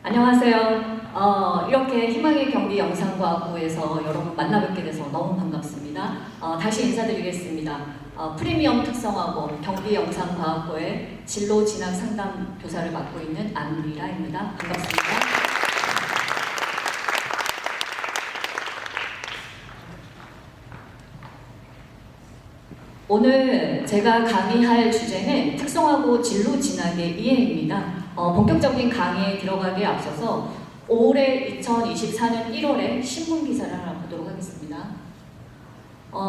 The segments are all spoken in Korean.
안녕하세요. 이렇게 희망의 경기 영상과학부에서 여러분 만나뵙게 돼서 너무 반갑습니다. 다시 인사드리겠습니다. 프리미엄 특성화고 경기 영상과학부의 진로 진학 상담 교사를 맡고 있는 안미라입니다. 반갑습니다. 오늘 제가 강의할 주제는 특성화고 진로 진학의 이해입니다. 본격적인 강의에 들어가기에 앞서서 올해 2024년 1월에 신문 기사를 하나 보도록 하겠습니다.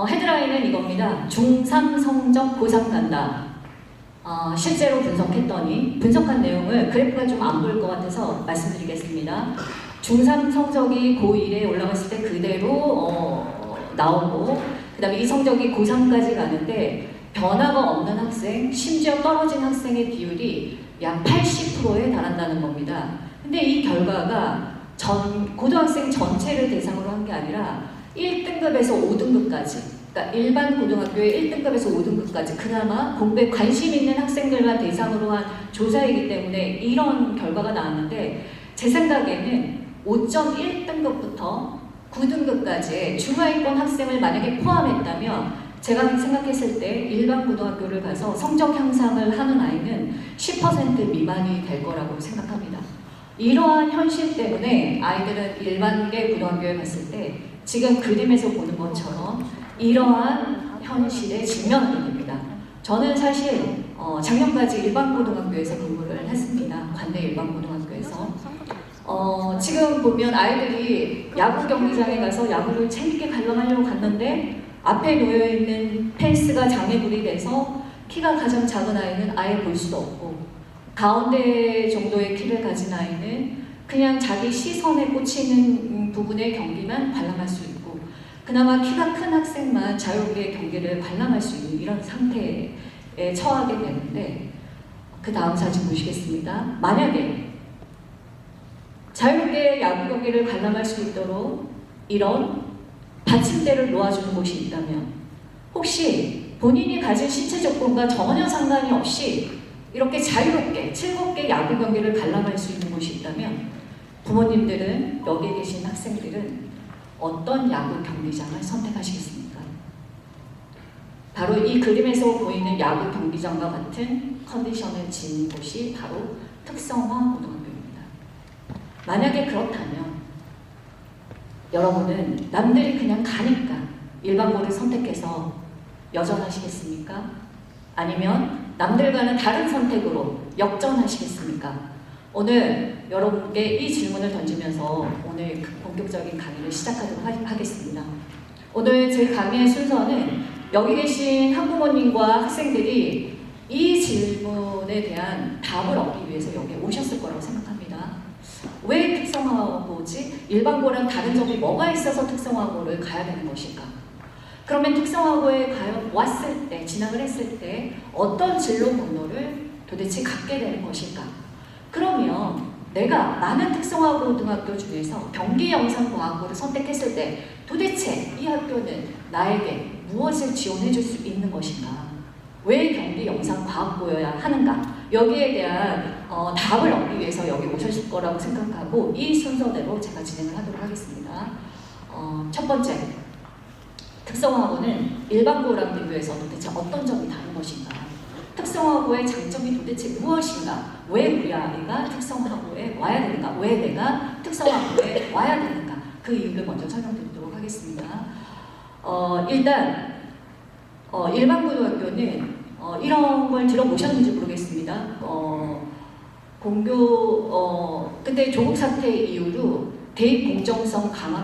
헤드라인은 이겁니다. 중3 성적 고상 간다. 실제로 분석했더니 분석한 내용을 그래프가 좀 안 보일 것 같아서 말씀드리겠습니다. 중3 성적이 고1에 올라갔을 때 그대로 나오고 그 다음에 이 성적이 고3까지 가는데 변화가 없는 학생, 심지어 떨어진 학생의 비율이 약 80%에 달한다는 겁니다. 근데 이 결과가 고등학생 전체를 대상으로 한 게 아니라 1등급에서 5등급까지, 그러니까 일반 고등학교의 1등급에서 5등급까지 그나마 공부에 관심 있는 학생들만 대상으로 한 조사이기 때문에 이런 결과가 나왔는데, 제 생각에는 5.1등급부터 9등급까지의 중하위권 학생을 만약에 포함했다면 제가 생각했을 때 일반 고등학교를 가서 성적 향상을 하는 아이는 10% 미만이 될 거라고 생각합니다. 이러한 현실 때문에 아이들은 일반계 고등학교에 갔을 때 지금 그림에서 보는 것처럼 이러한 현실에 직면하게 됩니다. 저는 사실 작년까지 일반 고등학교에서 근무를 했습니다. 관내 일반 고등학교에서. 지금 보면 아이들이 야구 경기장에 가서 야구를 재밌게 관람하려고 갔는데 앞에 놓여있는 펜스가 장애물이 돼서 키가 가장 작은 아이는 아예 볼 수도 없고, 가운데 정도의 키를 가진 아이는 그냥 자기 시선에 꽂히는 부분의 경기만 관람할 수 있고, 그나마 키가 큰 학생만 자유롭게 경기를 관람할 수 있는 이런 상태에 처하게 되는데, 그 다음 사진 보시겠습니다. 만약에 자유롭게 야구 경기를 관람할 수 있도록 이런 받침대를 놓아주는 곳이 있다면, 혹시 본인이 가진 신체 조건과 전혀 상관이 없이 이렇게 자유롭게 즐겁게 야구 경기를 관람할 수 있는 곳이 있다면, 부모님들은, 여기 계신 학생들은 어떤 야구 경기장을 선택하시겠습니까? 바로 이 그림에서 보이는 야구 경기장과 같은 컨디션을 지닌 곳이 바로 특성화 고등학교입니다. 만약에 그렇다면 여러분은 남들이 그냥 가니까 일반고를 선택해서 여전하시겠습니까? 아니면 남들과는 다른 선택으로 역전하시겠습니까? 오늘 여러분께 이 질문을 던지면서 오늘 본격적인 강의를 시작하도록 하겠습니다. 오늘 제 강의의 순서는 여기 계신 학부모님과 학생들이 이 질문에 대한 답을 얻기 위해서 여기에 오셨을 거라고 생각합니다. 왜 특성화고지? 일반고랑 다른 점이 뭐가 있어서 특성화고를 가야 되는 것일까? 그러면 특성화고에 과연 왔을 때, 진학을 했을 때 어떤 진로 경로를 도대체 갖게 되는 것일까? 그러면 내가 많은 특성화 고등학교 중에서 경기영상과학부를 선택했을 때 도대체 이 학교는 나에게 무엇을 지원해 줄 수 있는 것인가? 왜 경기영상과학부여야 하는가? 여기에 대한 답을 얻기 위해서 여기 오셨을 거라고 생각하고 이 순서대로 제가 진행을 하도록 하겠습니다. 첫 번째, 특성화고는 일반고랑 비교해서 도대체 어떤 점이 다른 것인가? 특성화고의 장점이 도대체 무엇인가? 왜 우리 아이가 특성화고에 와야 되는가? 왜 내가 특성화고에 와야 되는가? 그 이유를 먼저 설명드리도록 하겠습니다. 일단 일반고등학교는 이런 걸 들어보셨는지 모르겠습니다. 그때 조국 사태 이후로 대입 공정성 강화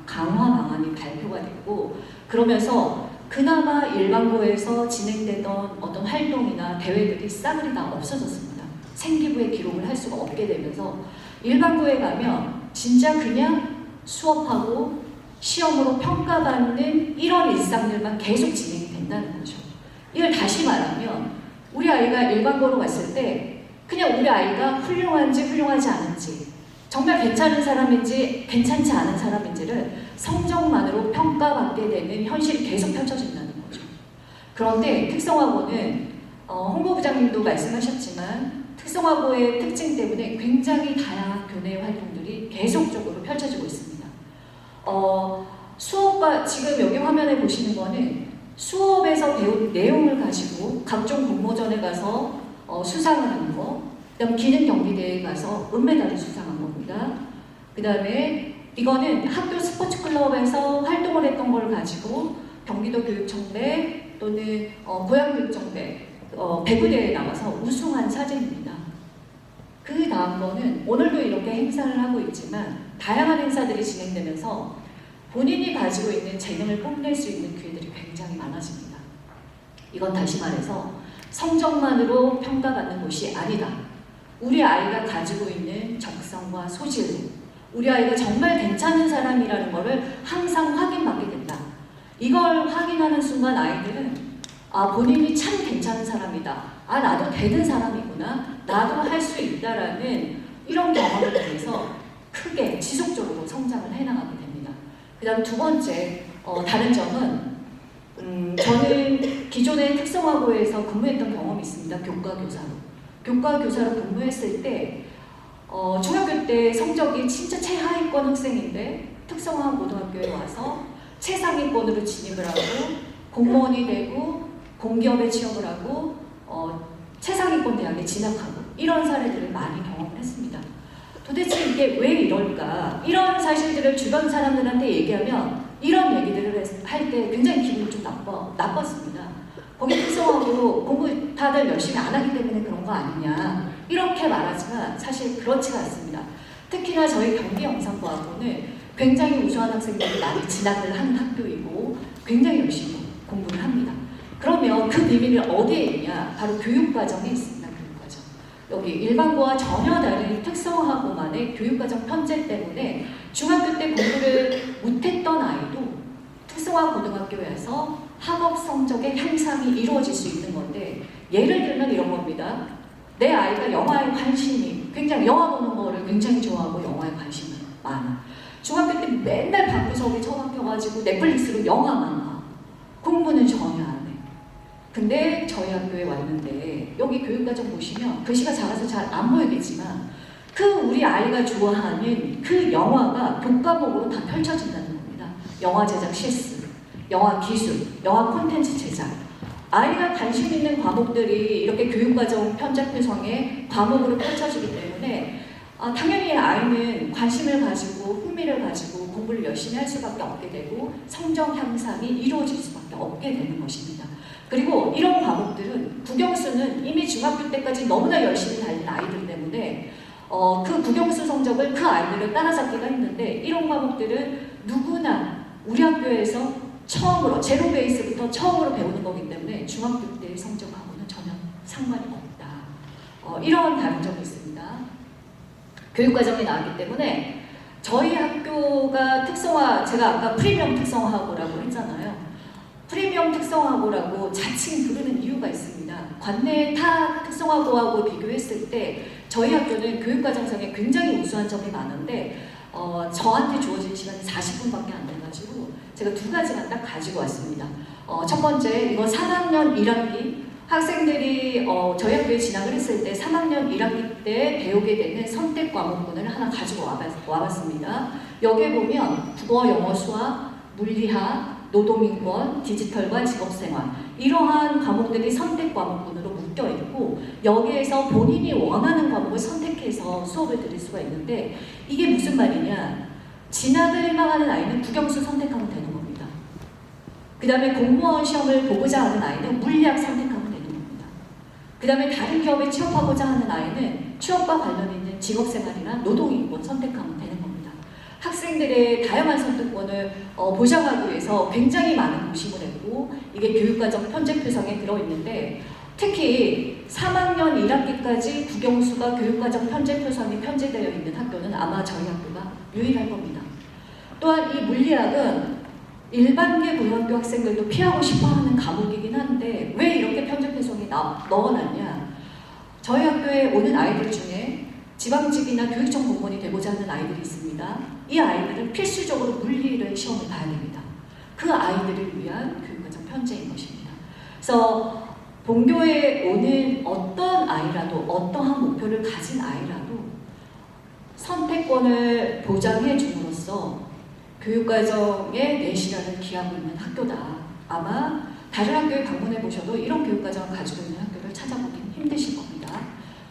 방안이 발표가 됐고, 그러면서 그나마 일반고에서 진행되던 어떤 활동이나 대회들이 싸그리 다 없어졌습니다. 생기부에 기록을 할 수가 없게 되면서 일반고에 가면 진짜 그냥 수업하고 시험으로 평가받는 이런 일상들만 계속 진행이 된다는 거죠. 이걸 다시 말하면 우리 아이가 일반고로 갔을 때 그냥 우리 아이가 훌륭한지 훌륭하지 않은지, 정말 괜찮은 사람인지 괜찮지 않은 사람인지를 성적만으로 평가받게 되는 현실이 계속 펼쳐진다는 거죠. 그런데 특성화고는 홍보부장님도 말씀하셨지만 특성화고의 특징 때문에 굉장히 다양한 교내 활동들이 계속적으로 펼쳐지고 있습니다. 수업과 지금 여기 화면에 보시는 거는 수업에서 배운 내용을 가지고 각종 공모전에 가서 수상을 하는 거, 그다음 기능 경기대회에 가서 은메달을 수상한 겁니다. 그다음에 이거는 학교 스포츠 클럽에서 활동을 했던 걸 가지고 경기도 교육청대 또는 고양교육청대 배구대회에 나가서 우승한 사진입니다. 그 다음 거는 오늘도 이렇게 행사를 하고 있지만 다양한 행사들이 진행되면서 본인이 가지고 있는 재능을 뽐낼 수 있는 기회들이 굉장히 많아집니다. 이건 다시 말해서 성적만으로 평가받는 것이 아니다. 우리 아이가 가지고 있는 적성과 소질, 우리 아이가 정말 괜찮은 사람이라는 것을 항상 확인받게 된다. 이걸 확인하는 순간 아이들은 본인이 참 괜찮은 사람이다. 나도 되는 사람이구나. 나도 할 수 있다라는 이런 경험을 통해서 크게 지속적으로 성장을 해나가게 됩니다. 그 다음 두 번째 다른 점은 저는 기존의 특성화고에서 근무했던 경험이 있습니다. 교과교사로 근무했을 때 중학교 때 성적이 진짜 최하위권 학생인데 특성화 고등학교에 와서 최상위권으로 진입을 하고 공무원이 되고 공기업에 취업을 하고 최상위권 대학에 진학하고 이런 사례들을 많이 경험을 했습니다. 도대체 이게 왜 이럴까? 이런 사실들을 주변 사람들한테 얘기하면 이런 얘기들을 할 때 굉장히 기분이 좀 나빴습니다. 거기 특성화고 공부 다들 열심히 안 하기 때문에 그런 거 아니냐 이렇게 말하지만 사실 그렇지가 않습니다. 특히나 저희 경기영상과학부는 굉장히 우수한 학생들이 많이 진학을 하는 학교이고 굉장히 열심히 공부를 합니다. 그러면 그 비밀이 어디에 있냐? 바로 교육과정에 있습니다. 교육과정. 여기 일반고와 전혀 다른 특성화고만의 교육과정 편제 때문에 중학교 때 공부를 못했던 아이도 특성화 고등학교에서 학업 성적의 향상이 이루어질 수 있는 건데 예를 들면 이런 겁니다. 내 아이가 영화에 관심이 굉장히 영화 보는 거를 굉장히 좋아하고 영화에 관심이 많아. 중학교 때 맨날 방구석에 처박혀가지고 넷플릭스로 영화만 봐. 공부는 전혀 안 해. 근데 저희 학교에 왔는데 여기 교육과정 보시면 글씨가 작아서 잘 안 보이겠지만 그 우리 아이가 좋아하는 그 영화가 교과목으로 다 펼쳐진다는 겁니다. 영화 제작 실습, 영화 기술, 영화 콘텐츠 제작. 아이가 관심 있는 과목들이 이렇게 교육과정 편집표성의 과목으로 펼쳐지기 때문에 당연히 아이는 관심을 가지고 흥미를 가지고 공부를 열심히 할 수밖에 없게 되고 성적 향상이 이루어질 수밖에 없게 되는 것입니다. 그리고 이런 과목들은 국영수는 이미 중학교 때까지 너무나 열심히 달린 아이들 때문에 그 국영수 성적을 그 아이들을 따라잡기가 힘든데 이런 과목들은 누구나 우리 학교에서 처음으로 제로 베이스부터 처음으로 배우는 거기 때문에 중학교 때의 성적하고는 전혀 상관이 없다. 이런 다른 점이 있습니다. 교육과정이 나왔기 때문에 저희 학교가 특성화, 제가 아까 프리미엄 특성화고라고 했잖아요. 프리미엄 특성화고라고 자칭 부르는 이유가 있습니다. 관내 타 특성화고하고 비교했을 때 저희 학교는 교육과정상에 굉장히 우수한 점이 많은데 저한테 주어진 시간이 40분밖에 안 돼가지고 제가 두 가지만 딱 가지고 왔습니다. 첫 번째, 이거 3학년 1학기 학생들이 저희 학교에 진학을 했을 때 3학년 1학기 때 배우게 되는 선택 과목군을 하나 가지고 와봤습니다. 여기에 보면 국어, 영어, 수학, 물리학, 노동인권, 디지털과 직업생활 이러한 과목들이 선택 과목군으로 묶여 있고 여기에서 본인이 원하는 과목을 선택해서 수업을 들을 수가 있는데 이게 무슨 말이냐? 진학을 희망하는 아이는 국영수 선택하면 되는 겁니다. 그 다음에 공무원 시험을 보고자 하는 아이는 물리학 선택하면 되는 겁니다. 그 다음에 다른 기업에 취업하고자 하는 아이는 취업과 관련 있는 직업생활이나 노동인권 선택하면 되는 겁니다. 학생들의 다양한 선택권을 보장하기 위해서 굉장히 많은 고심을 했고 이게 교육과정 편제표성에 들어있는데 특히 3학년 1학기까지 국영수가 교육과정 편제표성이 편제되어 있는 학교는 아마 저희 학교가 유일할 겁니다. 또한 이 물리학은 일반계 고등학교 학생들도 피하고 싶어하는 과목이긴 한데 왜 이렇게 편제표성이 넣어놨냐? 저희 학교에 오는 아이들 중에 지방직이나 교육청 공무원이 되고자 하는 아이들이 있습니다. 이 아이들은 필수적으로 물리를 시험을 봐야 됩니다. 그 아이들을 위한 교육과정 편제인 것입니다. 그래서 본교에 오는 어떤 아이라도, 어떠한 목표를 가진 아이라도 선택권을 보장해 줌으로써 교육과정에 내실화를 기하고 있는 학교다. 아마 다른 학교에 방문해 보셔도 이런 교육과정을 가지고 있는 학교를 찾아보긴 힘드실 겁니다.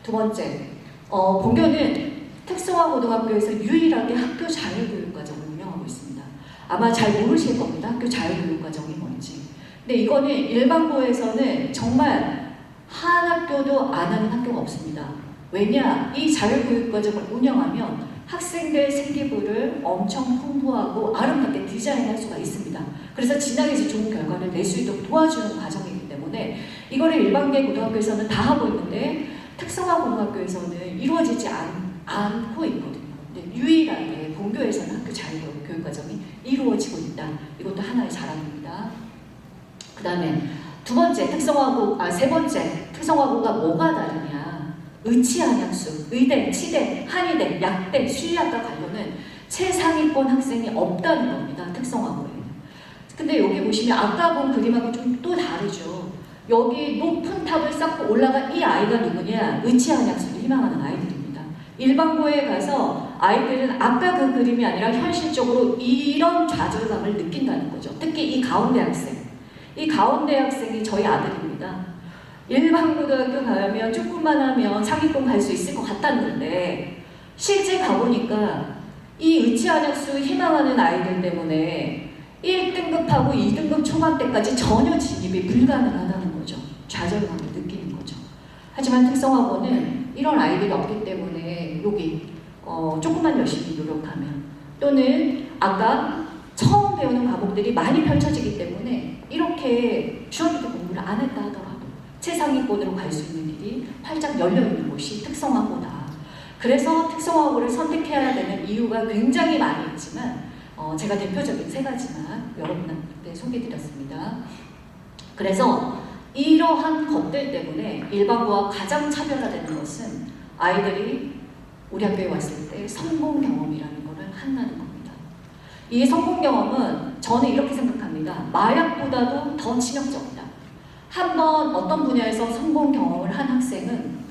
두 번째, 본교는 특성화고등학교에서 유일하게 학교 자율교육과정을 운영하고 있습니다. 아마 잘 모르실 겁니다. 학교 자율교육과정이 뭔지. 근데 이거는 일반고에서는 정말 한 학교도 안 하는 학교가 없습니다. 왜냐? 이 자율교육과정을 운영하면 학생들 생기부를 엄청 풍부하고 아름답게 디자인할 수가 있습니다. 그래서 진학에 좋은 결과를 낼 수 있도록 도와주는 과정이기 때문에 이거를 일반계 고등학교에서는 다 하고 있는데 특성화고등학교에서는 이루어지지 않고 있거든요. 근데 유일하게 본교에서는 학교 자율교육과정이 이루어지고 있다. 이것도 하나의 자랑입니다. 그 다음에 세 번째 특성화고가 뭐가 다르냐? 의치한양수, 의대, 치대, 한의대, 약대, 수의학과 관련은 최상위권 학생이 없다는 겁니다. 특성화고에는. 근데 여기 보시면 아까 본 그림하고 좀 또 다르죠. 여기 높은 탑을 쌓고 올라간 이 아이가 누구냐? 의치한양수를 희망하는 아이들입니다. 일반고에 가서 아이들은 아까 그 그림이 아니라 현실적으로 이런 좌절감을 느낀다는 거죠. 특히 이 가운데 학생. 이 가운데 학생이 저희 아들입니다. 일반고등학교 가면 조금만 하면 상위권 갈 수 있을 것 같았는데 실제 가보니까 이 의치한양수 희망하는 아이들 때문에 1등급하고 2등급 초반 때까지 전혀 진입이 불가능하다는 거죠. 좌절감을 느끼는 거죠. 하지만 특성화고는 이런 아이들이 없기 때문에 여기 조금만 열심히 노력하면 또는 아까 처음 배우는 과목들이 많이 펼쳐지기 때문에 이렇게 중학교 공부를 안 했다 하더라도 최상위권으로 갈 수 있는 길이 활짝 열려있는 곳이 특성화고다. 그래서 특성화고를 선택해야 되는 이유가 굉장히 많이 있지만 제가 대표적인 3가지만 여러분한테 소개해드렸습니다. 그래서 이러한 것들 때문에 일반고와 가장 차별화되는 것은 아이들이 우리 학교에 왔을 때 성공 경험이라는 것을 한다는 겁니다. 이 성공 경험은 저는 이렇게 생각합니다. 마약보다도 더 치명적이다. 한번 어떤 분야에서 성공 경험을 한 학생은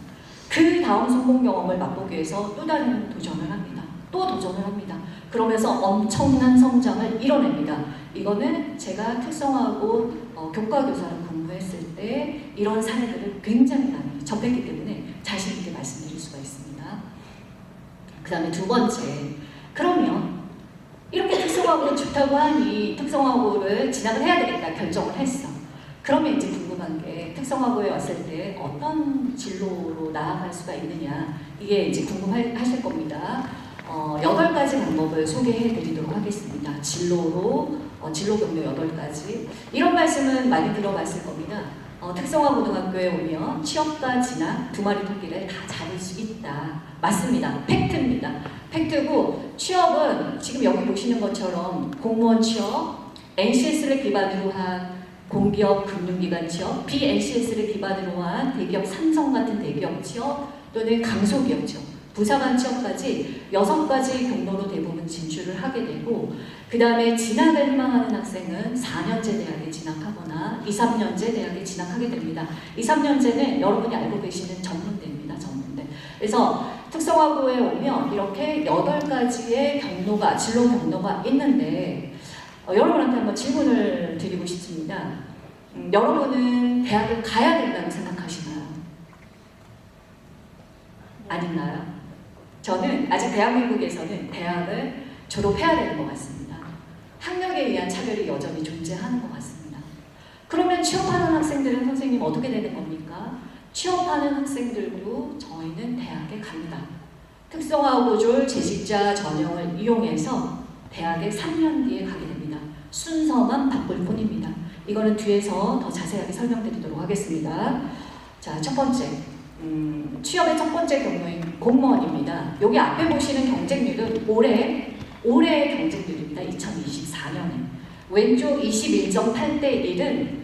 그 다음 성공 경험을 맛보기 위해서 또 다른 도전을 합니다. 또 도전을 합니다. 그러면서 엄청난 성장을 이뤄냅니다. 이거는 제가 특성화고 교과교사로 공부했을 때 이런 사례들을 굉장히 많이 접했기 때문에 자신 있게 말씀드릴 수가 있습니다. 그 다음에 두 번째, 그러면 이렇게 특성화고는 좋다고 하니 특성화고를 진학을 해야 되겠다 결정을 했어. 그러면 이제 궁금한 게 특성화고에 왔을 때 어떤 진로로 나아갈 수가 있느냐, 이게 이제 궁금하실 겁니다. 8가지 방법을 소개해 드리도록 하겠습니다. 진로 경로 8가지. 이런 말씀은 많이 들어봤을 겁니다. 특성화고등학교에 오면 취업과 진학 두 마리 토끼를 다 잡을 수 있다. 맞습니다. 팩트입니다. 팩트고 취업은 지금 여기 보시는 것처럼 공무원 취업, NCS를 기반으로 한 공기업 금융기관 취업, BNCS를 기반으로 한 대기업 삼성 같은 대기업 취업 또는 강소기업 취업, 부사관 취업까지 6가지 경로로 대부분 진출을 하게 되고, 그 다음에 진학을 희망하는 학생은 4년제 대학에 진학하거나 2, 3년제 대학에 진학하게 됩니다. 2, 3년제는 여러분이 알고 계시는 전문대입니다. 전문대. 그래서 특성화고에 오면 이렇게 8가지의 경로가, 진로 경로가 있는데 여러분한테 한번 질문을 드리고 싶습니다. 여러분은 대학을 가야 된다고 생각하시나요? 아닌가요? 저는 아직 대한민국에서는 대학을 졸업해야 되는 것 같습니다. 학력에 의한 차별이 여전히 존재하는 것 같습니다. 그러면 취업하는 학생들은 선생님 어떻게 되는 겁니까? 취업하는 학생들도 저희는 대학에 갑니다. 특성화고졸 재직자 전형을 이용해서 대학에 3년 뒤에 가게 됩니다. 순서만 바꿀 뿐입니다. 이거는 뒤에서 더 자세하게 설명드리도록 하겠습니다. 자, 첫 번째. 취업의 첫 번째 경로인 공무원입니다. 여기 앞에 보시는 경쟁률은 올해의 경쟁률입니다. 2024년에. 왼쪽 21.8대 1은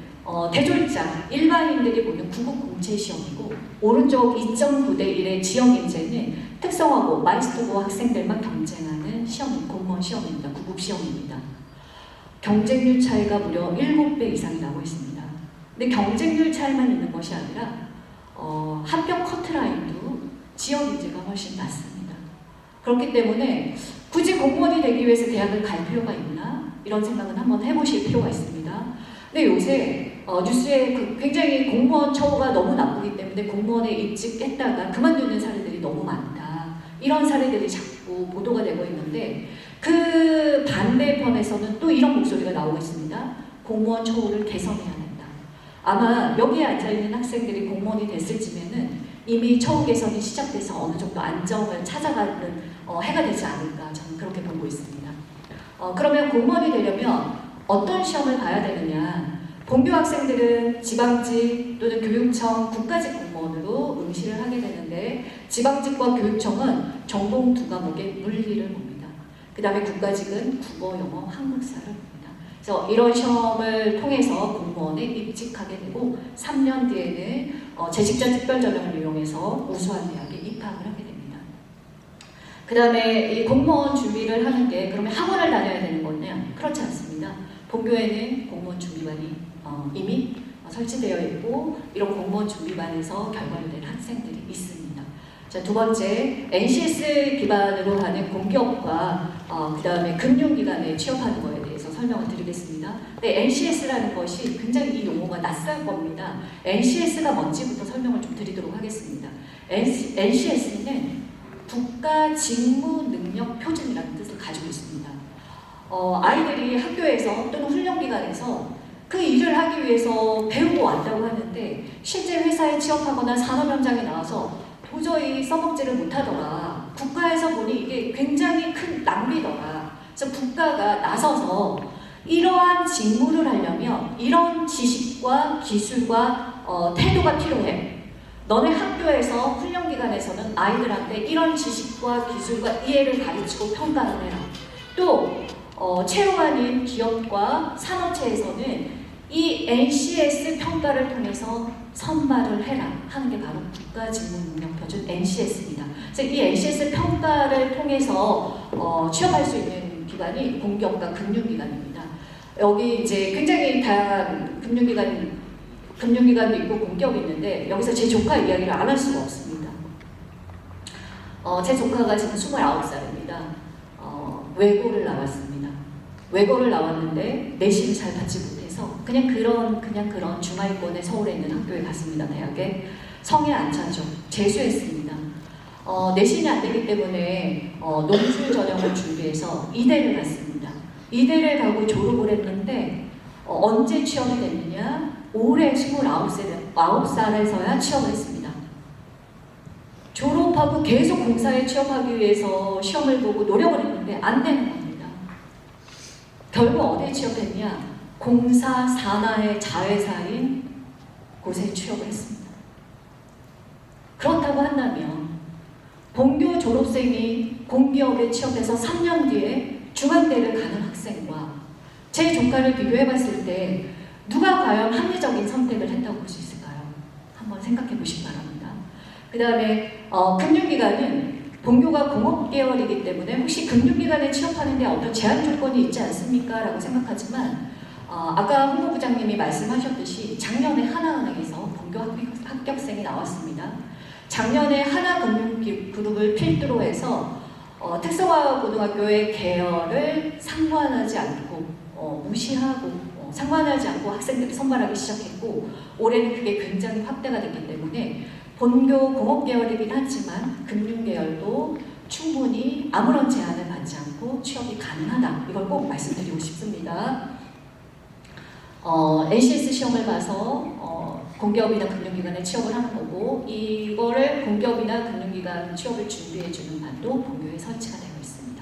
대졸자, 일반인들이 보는 구급공채 시험이고, 오른쪽 2.9대 1의 지역인재는 특성화고, 마이스터고 학생들만 경쟁하는 시험은 공무원 시험입니다. 구급 시험입니다. 경쟁률 차이가 무려 7배 이상이 나고 있습니다. 근데 경쟁률 차이만 있는 것이 아니라 합격 커트라인도 지역 인재가 훨씬 낮습니다. 그렇기 때문에 굳이 공무원이 되기 위해서 대학을 갈 필요가 있나? 이런 생각은 한번 해보실 필요가 있습니다. 근데 요새 뉴스에 굉장히 공무원 처우가 너무 나쁘기 때문에 공무원에 입직했다가 그만두는 사례들이 너무 많다. 이런 사례들이 자꾸 보도가 되고 있는데 그 반대편에서는 또 이런 목소리가 나오고 있습니다. 공무원 처우를 개선해야 된다. 아마 여기에 앉아있는 학생들이 공무원이 됐을 쯤에는 이미 처우 개선이 시작돼서 어느 정도 안정을 찾아가는 해가 되지 않을까 저는 그렇게 보고 있습니다. 그러면 공무원이 되려면 어떤 시험을 봐야 되느냐? 본교 학생들은 지방직 또는 교육청 국가직 공무원으로 응시를 하게 되는데 지방직과 교육청은 전공 2과목의 물리를 봅니다. 그 다음에 국가직은 국어, 영어, 한국사를 봅니다. 그래서 이런 시험을 통해서 공무원에 입직하게 되고 3년 뒤에는 재직전 특별전형을 이용해서 우수한 대학에 입학을 하게 됩니다. 그 다음에 이 공무원 준비를 하는 게 그러면 학원을 다녀야 되는 거냐? 그렇지 않습니다. 본교에는 공무원 준비반이 이미 설치되어 있고 이런 공무원 준비반에서 결과를 낸 학생들이 있습니다. 자, 두 번째, NCS 기반으로 하는 공기업과 그 다음에 금융기관에 취업하는 거에 대해서 설명을 드리겠습니다. 네, NCS라는 것이 굉장히 이 용어가 낯설 겁니다. NCS가 뭔지부터 설명을 좀 드리도록 하겠습니다. NCS는 국가직무능력표준이라는 뜻을 가지고 있습니다. 아이들이 학교에서 또는 훈련기관에서 그 일을 하기 위해서 배우고 왔다고 하는데 실제 회사에 취업하거나 산업 현장에 나와서 도저히 써먹지를 못하더라. 국가에서 보니 이게 굉장히 큰 낭비더라. 그래서 국가가 나서서 이러한 직무를 하려면 이런 지식과 기술과 태도가 필요해. 너네 학교에서 훈련기관에서는 아이들한테 이런 지식과 기술과 이해를 가르치고 평가를 해라. 또 채용하는 기업과 산업체에서는 이 NCS 평가를 통해서 선발을 해라 하는 게 바로 국가직무능력표준 NCS입니다. 그래서 이 NCS 평가를 통해서 취업할 수 있는 기관이 공기업과 금융기관입니다. 여기 이제 굉장히 다양한 금융기관도 있고 공기업이 있는데 여기서 제 조카 이야기를 안 할 수가 없습니다. 제 조카가 지금 29살입니다. 외고를 나왔습니다. 외고를 나왔는데 내신을 잘 받지 못해서 그냥 그런 중하위권의 서울에 있는 학교에 갔습니다. 대학에. 성에 안 차죠. 재수했습니다. 내신이 안 되기 때문에 농술 전형을 준비해서 이대를 갔습니다. 이대를 가고 졸업을 했는데 언제 취업이 됐느냐? 올해 29살에서야 취업을 했습니다. 졸업하고 계속 공사에 취업하기 위해서 시험을 보고 노력을 했는데 안 되는 겁니다. 결국 어디에 취업했냐? 공사 산하의 자회사인 곳에 취업을 했습니다. 그렇다고 한다면 본교 졸업생이 공기업에 취업해서 3년 뒤에 중앙대를 가는 학생과 제 조카를 비교해봤을 때 누가 과연 합리적인 선택을 했다고 볼 수 있을까요? 한번 생각해 보시기 바랍니다. 그 다음에 금융기관은 본교가 공업계열이기 때문에 혹시 금융기관에 취업하는데 어떤 제한 조건이 있지 않습니까? 라고 생각하지만 아까 홍보 부장님이 말씀하셨듯이 작년에 하나은행에서 본교 합격생이 나왔습니다. 작년에 하나금융그룹을 필두로 해서 특성화고등학교의 계열을 상관하지 않고 무시하고 상관하지 않고 학생들이 선발하기 시작했고 올해는 그게 굉장히 확대가 됐기 때문에 본교 공업계열이긴 하지만 금융계열도 충분히 아무런 제한을 받지 않고 취업이 가능하다. 이걸 꼭 말씀드리고 싶습니다. NCS 시험을 봐서 공기업이나 금융기관에 취업을 하는 거고 이거를 공기업이나 금융기관 취업을 준비해주는 반도 본교에 설치가 되어 있습니다.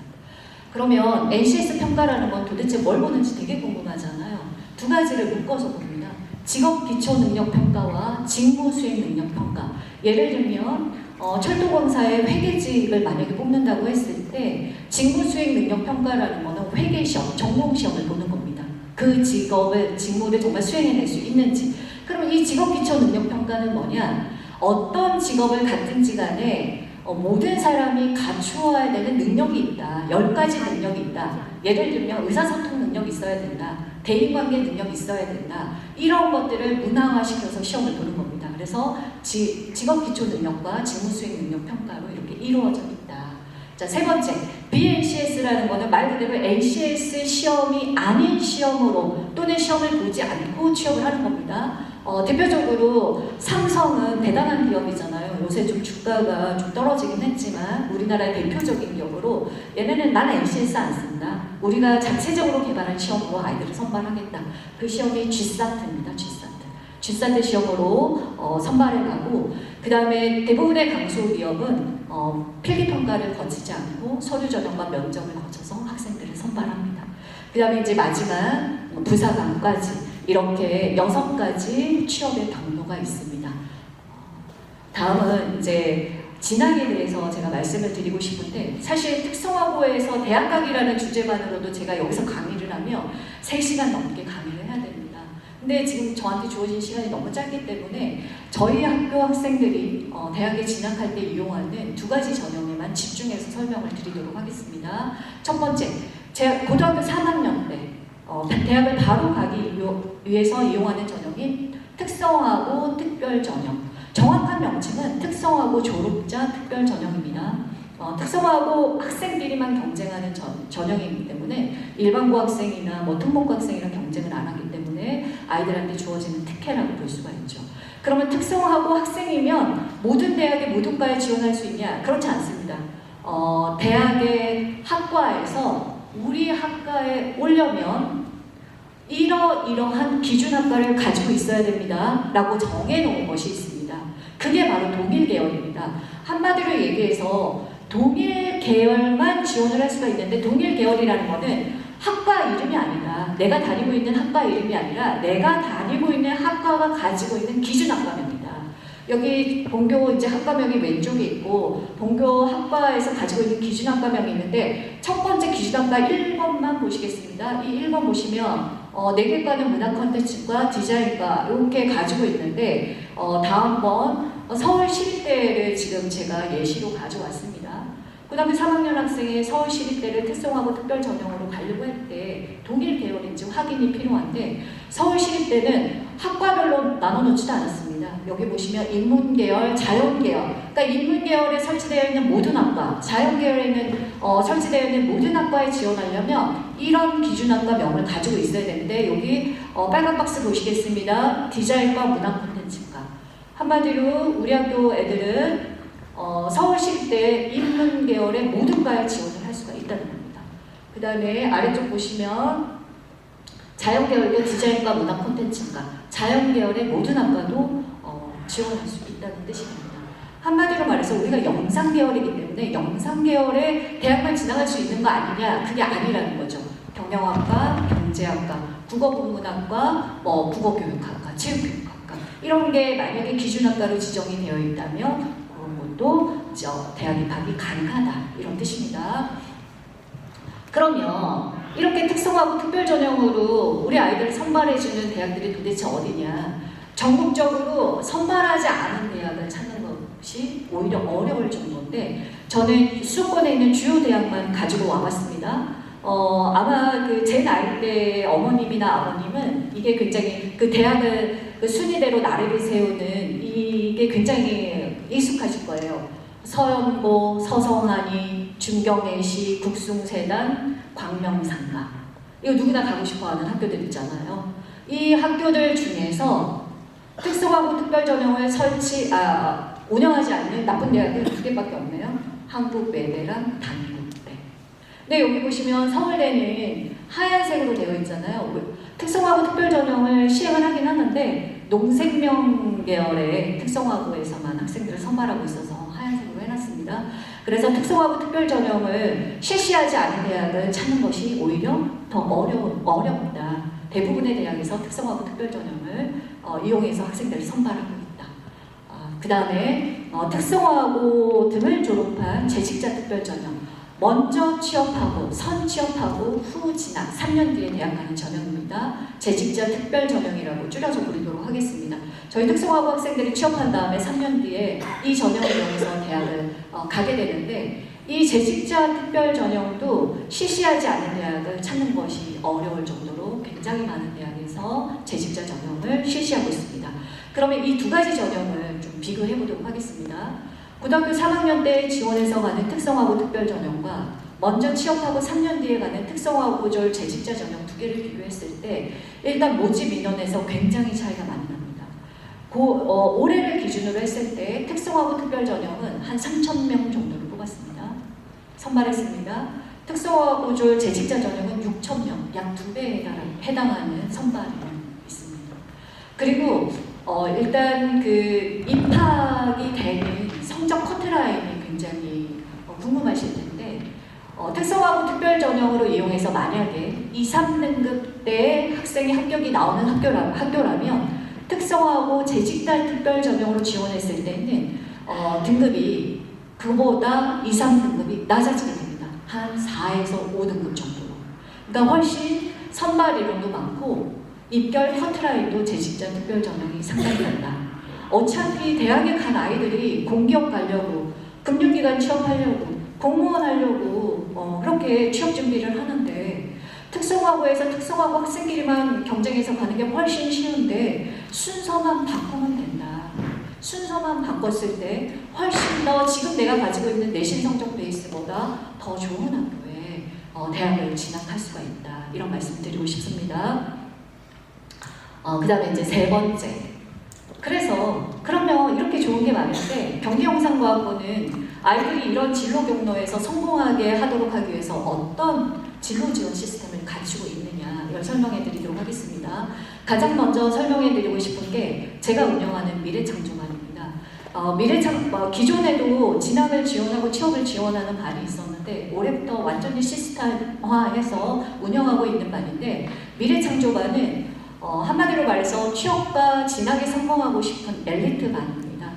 그러면 NCS 평가라는 건 도대체 뭘 보는지 되게 궁금하잖아요. 두 가지를 묶어서 봅니다. 직업기초능력평가와 직무수행능력평가. 예를 들면 철도공사의 회계직을 만약에 뽑는다고 했을 때 직무수행능력평가라는 거는 회계시험, 전공시험을 보는 겁니다. 그 직무를 정말 수행해낼 수 있는지. 그럼 이 직업기초능력평가는 뭐냐? 어떤 직업을 갖든지 간에 모든 사람이 갖추어야 되는 능력이 있다. 10가지 능력이 있다. 예를 들면 의사소통 능력이 있어야 된다. 대인관계 능력이 있어야 된다. 이런 것들을 문항화시켜서 시험을 보는 겁니다. 그래서 직업기초능력과 직무수행 능력 평가로 이렇게 이루어져 있다. 자, 세 번째, BNCS라는 거는 말 그대로 NCS 시험이 아닌 시험으로 또는 시험을 보지 않고 취업을 하는 겁니다. 대표적으로 삼성은 대단한 기업이잖아요. 요새 좀 주가가 좀 떨어지긴 했지만 우리나라의 대표적인 기업으로 얘네는 난 NCS 안 쓴다. 우리가 자체적으로 개발한 시험으로 아이들을 선발하겠다. 그 시험이 GSAT입니다. GSAT 시험으로 선발을 하고 그 다음에 대부분의 강소기업은 필기평가를 거치지 않고 서류 전형과 면접을 거쳐서 학생들을 선발합니다. 그 다음에 이제 마지막 부사관까지 이렇게 6가지 취업의 경로가 있습니다. 다음은 이제 진학에 대해서 제가 말씀을 드리고 싶은데 사실 특성화고에서 대학 가기라는 주제만으로도 제가 여기서 강의를 하면 3시간 넘게 강의를 해야 됩니다. 근데 지금 저한테 주어진 시간이 너무 짧기 때문에 저희 학교 학생들이 대학에 진학할 때 이용하는 2가지 전형에만 집중해서 설명을 드리도록 하겠습니다. 첫 번째, 제가 고등학교 3학년 때 대학을 바로 가기 위해서 이용하는 전형이 특성화고 특별전형. 정확한 명칭은 특성화고 졸업자 특별전형입니다. 특성화고 학생들이만 경쟁하는 전형이기 때문에 일반고 학생이나 특목고 학생이랑 경쟁을 안 하기 때문에 아이들한테 주어지는 특혜라고 볼 수가 있죠. 그러면 특성화고 학생이면 모든 대학의 모든 과에 지원할 수 있냐? 그렇지 않습니다. 대학의 학과에서 우리 학과에 오려면 이러이러한 기준학과를 가지고 있어야 됩니다. 라고 정해놓은 것이 있습니다. 그게 바로 동일계열입니다. 한마디로 얘기해서 동일계열만 지원을 할 수가 있는데 동일계열이라는 거는 학과 이름이 아니다. 내가 다니고 있는 학과 이름이 아니라 내가 다니고 있는 학과가 가지고 있는 기준학과명입니다. 여기 본교 이제 학과명이 왼쪽에 있고 본교 학과에서 가지고 있는 기준학과명이 있는데 첫 번째 기준학과 1번만 보시겠습니다. 이 1번 보시면 내개과는 문화 콘텐츠과 디자인과 이렇게 가지고 있는데 다음번 서울시립대를 지금 제가 예시로 가져왔습니다. 그 다음에 3학년 학생이 서울시립대를 특성화고 특별전형으로 가려고 할 때 동일 계열인지 확인이 필요한데 서울시립대는 학과별로 나눠놓지도 않았습니다. 여기 보시면 인문계열, 자연계열, 그러니까 인문계열에 설치되어 있는 모든 학과, 자연계열에는 설치되어 있는 모든 학과에 지원하려면 이런 기준학과 명을 가지고 있어야 되는데 여기 빨간 박스 보시겠습니다. 디자인과 문화 콘텐츠과. 한마디로 우리 학교 애들은 서울시립대 인문계열의 모든 과에 지원을 할 수가 있다는 겁니다. 그 다음에 아래쪽 보시면 자연계열도 디자인과 문화 콘텐츠과 자연계열의 모든 학과도 지원할 수 있다는 뜻입니다. 한마디로 말해서 우리가 영상계열이기 때문에 영상계열에 대학만 지나갈 수 있는 거 아니냐, 그게 아니라는 거죠. 경영학과, 경제학과, 국어국문학과, 국어교육학과, 체육교육학과 이런 게 만약에 기준학과로 지정이 되어 있다면 그런 것도 대학 입학이 가능하다 이런 뜻입니다. 그러면 이렇게 특성화고 특별전형으로 우리 아이들을 선발해주는 대학들이 도대체 어디냐? 전국적으로 선발하지 않은 대학을 찾는 것이 오히려 어려울 정도인데 저는 수도권에 있는 주요 대학만 가지고 와봤습니다. 아마 제 나이 때 어머님이나 아버님은 이게 굉장히 그 대학을 그 순위대로 나래를 세우는 이게 굉장히 익숙하실 거예요. 서연고, 서성한이, 중경예시, 국숭세단, 광명상가. 이거 누구나 가고 싶어하는 학교들 있잖아요. 이 학교들 중에서 특성화고 특별전형을 운영하지 않는 나쁜 대학은 2개밖에 없네요. 한국외대랑 단국대. 근데 여기 보시면 서울대는 하얀색으로 되어 있잖아요. 특성화고 특별전형을 시행을 하긴 하는데 농생명 계열의 특성화고에서만 학생들을 선발하고 있어서 하얀색으로 해놨습니다. 그래서 특성화고 특별전형을 실시하지 않은 대학을 찾는 것이 오히려 더 어렵다. 대부분의 대학에서 특성화고 특별전형을 이용해서 학생들을 선발하고 있다. 그 다음에 특성화고 등을 졸업한 재직자 특별전형, 먼저 취업하고 선 취업하고 후 진학 3년 뒤에 대학 가는 전형입니다. 재직자 특별전형이라고 줄여서 부르도록 하겠습니다. 저희 특성화고 학생들이 취업한 다음에 3년 뒤에 이 전형을 이용해서 대학을 가게 되는데, 이 재직자 특별전형도 실시하지 않은 대학을 찾는 것이 어려울 정도로 굉장히 많은 대학에서 재직자 전형을 실시하고 있습니다. 그러면 이 두 가지 전형을 좀 비교해 보도록 하겠습니다. 고등학교 3학년 때 지원해서 가는 특성화고 특별전형과 먼저 취업하고 3년 뒤에 가는 특성화고졸 재직자 전형 두 개를 비교했을 때 일단 모집 인원에서 굉장히 차이가 많이 납니다. 올해를 기준으로 했을 때 특성화고 특별전형은 한 3,000명 정도를 뽑았습니다. 선발했습니다. 특성화고졸 재직자 전형은 6,000명, 약 2배에 해당하는 선발이 있습니다. 그리고 일단 그 입학이 되는 성적 커트라인이 굉장히 궁금하실 텐데, 특성화고 특별전형으로 이용해서 만약에 2, 3등급 때 학생이 합격이 나오는 학교라면 특성화고 재직자 특별전형으로 지원했을 때는 등급이 그보다 2, 3등급이 낮아지게 됩니다. 한 4에서 5등급 정도로. 그러니까 훨씬 선발 인원도 많고 입결 커트라인도 재직자 특별전형이 상당히 많다. 어차피 대학에 간 아이들이 공기업 가려고, 금융기관 취업하려고, 공무원 하려고 그렇게 취업 준비를 하는데, 특성화고에서 특성화고 학생끼리만 경쟁해서 가는 게 훨씬 쉬운데 순서만 바꾸면 된다. 순서만 바꿨을 때 훨씬 더 지금 내가 가지고 있는 내신 성적 베이스보다 더 좋은 학교에 대학을 진학할 수가 있다. 이런 말씀 드리고 싶습니다. 그 다음에 이제 세 번째. 그래서 그러면 이렇게 좋은 게 많은데 경기영상과학부는 아이들이 이런 진로 경로에서 성공하게 하도록 하기 위해서 어떤 진로 지원 시스템을 가지고 있느냐, 이걸 설명해 드리도록 하겠습니다. 가장 먼저 설명해 드리고 싶은 게 제가 운영하는 미래창조반입니다. 기존에도 진학을 지원하고 취업을 지원하는 반이 있었는데 올해부터 완전히 시스템화해서 운영하고 있는 반인데, 미래창조반은 한마디로 말해서 취업과 진학에 성공하고 싶은 엘리트 반입니다.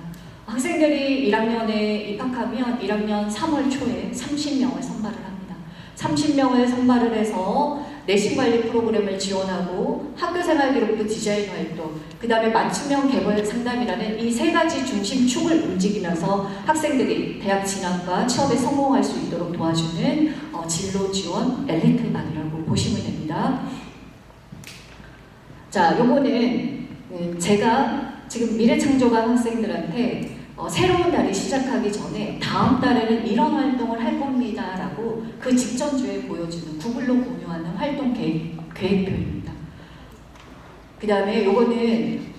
학생들이 1학년에 입학하면 1학년 3월 초에 30명을 선발을 합니다. 30명을 선발을 해서 내신관리 프로그램을 지원하고 학교생활 기록부 디자인 활동, 그 다음에 맞춤형 개발 상담이라는 이 세 가지 중심축을 움직이면서 학생들이 대학 진학과 취업에 성공할 수 있도록 도와주는 진로 지원 엘리트반이라고 보시면 됩니다. 자, 요거는 제가 지금 미래창조반 학생들한테 새로운 달이 시작하기 전에 다음 달에는 이런 활동을 할 겁니다 라고 그 직전 주에 보여주는, 구글로 공유하는 활동 계획표입니다. 그 다음에 요거는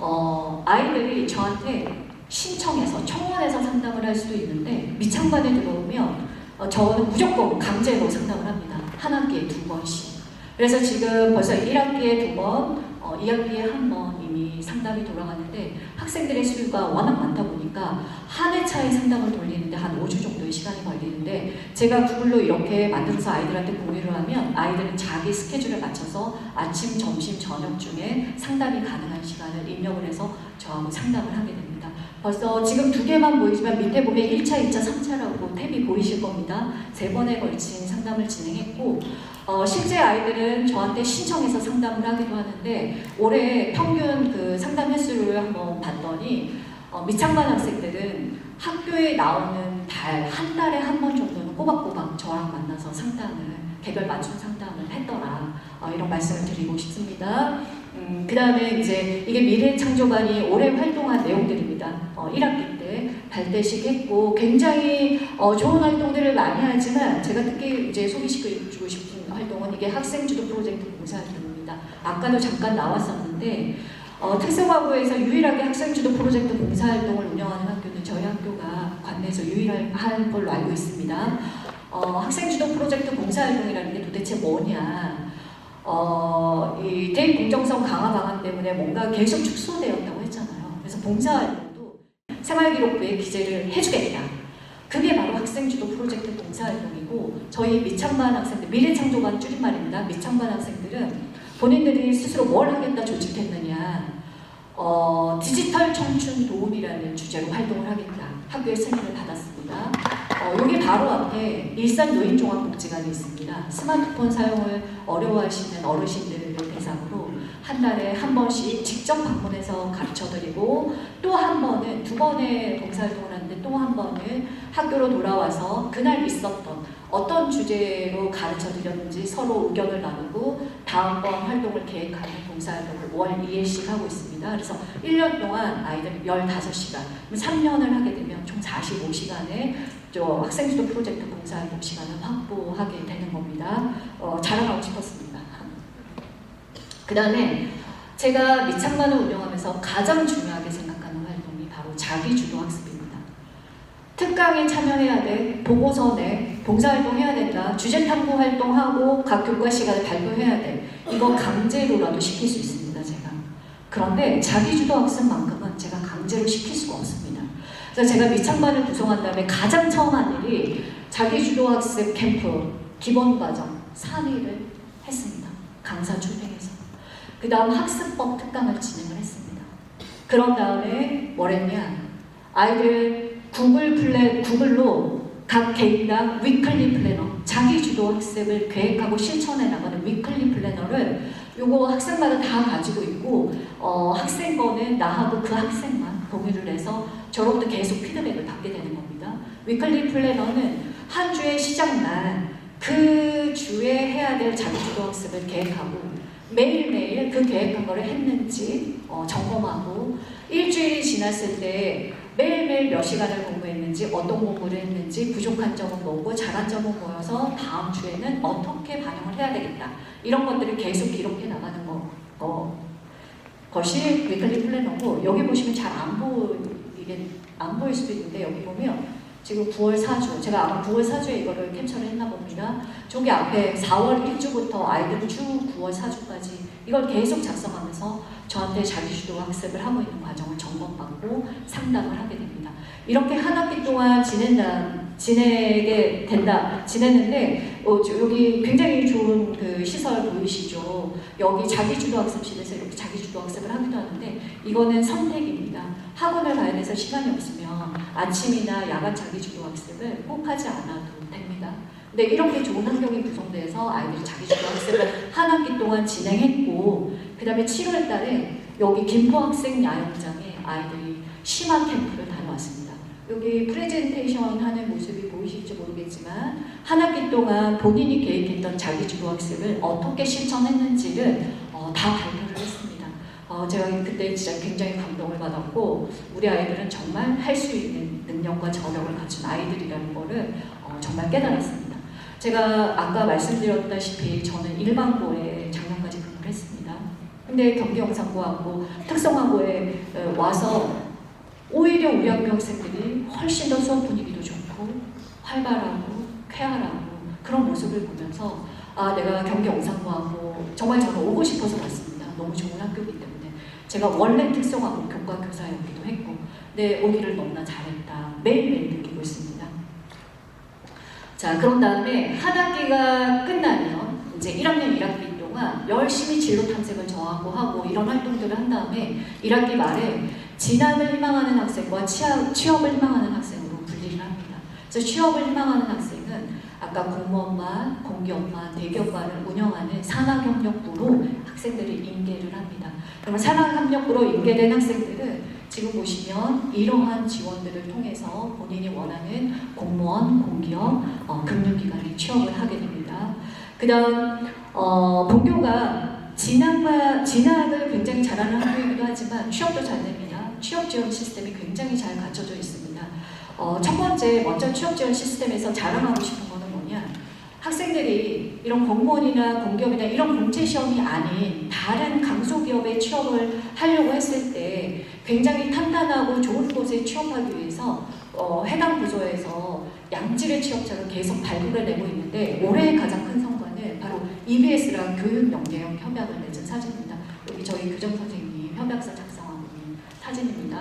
아이들이 저한테 신청해서 청원해서 상담을 할 수도 있는데, 미창반에 들어오면 저는 무조건 강제로 상담을 합니다. 한 학기에 2번씩. 그래서 지금 벌써 1학기에 2번, 2학기에 1번 이미 상담이 돌아가는데, 학생들의 수가 워낙 많다 보니까 한 회차에 상담을 돌리는데 한 5주 정도의 시간이 걸리는데, 제가 구글로 이렇게 만들어서 아이들한테 공유를 하면 아이들은 자기 스케줄에 맞춰서 아침, 점심, 저녁 중에 상담이 가능한 시간을 입력을 해서 저하고 상담을 하게 됩니다. 벌써 지금 2개만 보이지만 밑에 보면 1차, 2차, 3차라고 탭이 보이실 겁니다. 3번에 걸친 상담을 진행했고, 실제 아이들은 저한테 신청해서 상담을 하기도 하는데, 올해 평균 그 상담 횟수를 한번 봤더니 미창반 학생들은 학교에 나오는 한 달에 한 번 정도는 꼬박꼬박 저랑 만나서 개별 맞춤 상담을 했더라. 이런 말씀을 드리고 싶습니다. 그 다음에 이제 이게 미래창조반이 올해 활동한 내용들입니다. 1학기 때 발대식 했고 굉장히 좋은 활동들을 많이 하지만, 제가 특히 이제 소개시켜주고 싶은 활동은 이게 학생주도 프로젝트 봉사활동입니다. 아까도 잠깐 나왔었는데 특성화고에서 유일하게 학생주도 프로젝트 봉사활동을 운영하는 학교는 저희 학교가 관내에서 유일한 걸로 알고 있습니다. 학생주도 프로젝트 봉사활동이라는 게 도대체 뭐냐, 이 대입 공정성 강화 방안 때문에 뭔가 계속 축소되었다고 했잖아요. 그래서 봉사활동도 생활기록부에 기재를 해주겠다. 그게 바로 학생주도 프로젝트 봉사활동이고, 저희 미창반 학생들, 미래창조반 줄임말입니다. 미창반 학생들은 본인들이 스스로 뭘 하겠다 조직했느냐, 디지털 청춘 도움이라는 주제로 활동을 하겠다. 학교에 승인을 받았습니다. 여기 바로 앞에 일산 노인종합복지관이 있습니다. 스마트폰 사용을 어려워하시는 어르신들을 대상으로 한 달에 한 번씩 직접 방문해서 가르쳐드리고 또 한 번은 2번의 봉사활동을 하는데 또 한 번은 학교로 돌아와서 그날 있었던 어떤 주제로 가르쳐드렸는지 서로 의견을 나누고 다음번 활동을 계획하는 봉사활동을 월 2회씩 하고 있습니다. 그래서 1년 동안 아이들 15시간, 3년을 하게 되면 총 45시간의 학생주도 프로젝트 봉사활동 시간을 확보하게 되는 겁니다. 자랑하고 싶었습니다. 그 다음에 제가 미창반을 운영하면서 가장 중요하게 생각하는 활동이 바로 자기주도 학습입니다. 특강에 참여해야 돼, 보고서 내, 봉사활동 해야 된다, 주제탐구 활동하고 각 교과 시간에 발표해야 돼. 이거 강제로라도 시킬 수 있습니다, 제가. 그런데 자기주도 학습만큼은 제가 강제로 시킬 수가 없습니다. 그래서 제가 미창반을 구성한 다음에 가장 처음 한 일이 자기주도 학습 캠프 기본과정 3일을 했습니다. 강사 출행해서. 그 다음 학습법 특강을 진행을 했습니다. 그런 다음에 뭘 했냐? 아이들 구글로 각 개인당 위클리 플래너, 자기주도 학습을 계획하고 실천해 나가는 위클리 플래너를 요거 학생마다 다 가지고 있고 학생 거는 나하고 그 학생만 공유를 해서 저로부터 계속 피드백을 받게 되는 겁니다. 위클리 플래너는 한 주의 시작날 그 주에 해야 될 자기주도 학습을 계획하고 매일매일 그 계획한 거를 했는지 점검하고 일주일이 지났을 때 매일매일 몇 시간을 공부했는지 어떤 공부를 했는지 부족한 점은 뭐고 잘한 점은 뭐여서 다음 주에는 어떻게 반영을 해야 되겠다. 이런 것들을 계속 기록해 나가는 것이 위클리 플래너고 여기 보시면 잘 안 보일 수도 있는데 여기 보면 지금 9월 4주, 제가 아마 9월 4주에 이거를 캡처를 했나 봅니다. 저기 앞에 4월 1주부터 아이들 쭉 9월 4주까지 이걸 계속 작성하면서 저한테 자기주도 학습을 하고 있는 과정을 점검받고 상담을 하게 됩니다. 이렇게 한 학기 동안 지내는데 여기 굉장히 좋은 그 시설 보이시죠? 여기 자기주도 학습실에서 이렇게 자기주도 학습을 하기도 하는데 이거는 선택입니다. 학원을 가야 돼서 시간이 없으면 아침이나 야간 자기주도 학습을 꼭 하지 않아도 됩니다. 근데 이렇게 좋은 환경이 구성돼서 아이들이 자기주도 학습을 한 학기 동안 진행했고 그 다음에 7월 달에 여기 김포학생 야영장에 아이들이 심화 캠프를 다녀왔습니다. 여기 프레젠테이션 하는 모습이 보이실지 모르겠지만 한 학기 동안 본인이 계획했던 자기주도 학습을 어떻게 실천했는지를 다 발표를 했습니다. 제가 그때 진짜 굉장히 감동을 받았고 우리 아이들은 정말 할 수 있는 능력과 저력을 갖춘 아이들이라는 거를 정말 깨달았습니다. 제가 아까 말씀드렸다시피 저는 일반고에 작년까지 근무를 했습니다. 근데 경기영상고하고 특성화고에 와서 오히려 우리 학교 학생들이 훨씬 더 수업 분위기도 좋고 활발하고 쾌활하고 그런 모습을 보면서 내가 경기영상고하고 정말 저는 오고 싶어서 왔습니다. 너무 좋은 학교이기 때문에 제가 원래 특성화고 교과 교사였기도 했고 근데 오기를 너무나 잘했다. 매일매일 느끼고 있습니다. 자, 그런 다음에 한 학기가 끝나면 이제 1학년 1학기 동안 열심히 진로 탐색을 저하고 하고 이런 활동들을 한 다음에 1학기 말에 진학을 희망하는 학생과 취업을 희망하는 학생으로 분리를 합니다. 그래서 취업을 희망하는 학생은 아까 공무원반, 공기업반, 대기업반을 운영하는 산학협력부로 학생들이 인계를 합니다. 그러면 산학협력부로 인계된 학생들은 지금 보시면 이러한 지원들을 통해서 본인이 원하는 공무원, 공기업, 금융기관에 취업을 하게 됩니다. 그 다음 본교가 진학을 굉장히 잘하는 학교이기도 하지만 취업도 잘 됩니다. 취업 지원 시스템이 굉장히 잘 갖춰져 있습니다. 첫 번째 먼저 취업 지원 시스템에서 자랑하고 싶은 거는 뭐냐? 학생들이 이런 공무원이나 공기업이나 이런 공채 시험이 아닌 다른 강소기업에 취업을 하려고 했을 때 굉장히 탄탄하고 좋은 곳에 취업하기 위해서 해당 부서에서 양질의 취업자를 계속 발굴해 내고 있는데 올해의 가장 큰 성과는 바로 EBS랑 교육연계형 협약을 맺은 사진입니다. 여기 저희 교정 선생님 협약서 작성하고 있는 사진입니다.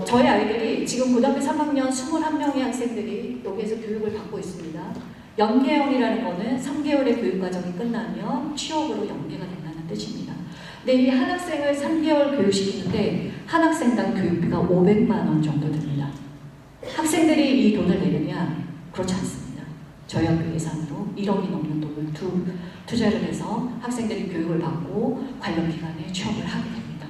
저희 아이들이 지금 고등학교 3학년 21명의 학생들이 여기에서 교육을 받고 있습니다. 연계형이라는 거는 3개월의 교육과정이 끝나면 취업으로 연계가 된다는 뜻입니다. 근데 이 한 학생을 3개월 교육시키는데 한 학생당 교육비가 500만 원 정도 듭니다. 학생들이 이 돈을 내느냐? 그렇지 않습니다. 저희 학교 예산으로 1억이 넘는 돈을 투자를 해서 학생들이 교육을 받고 관련 기관에 취업을 하게 됩니다.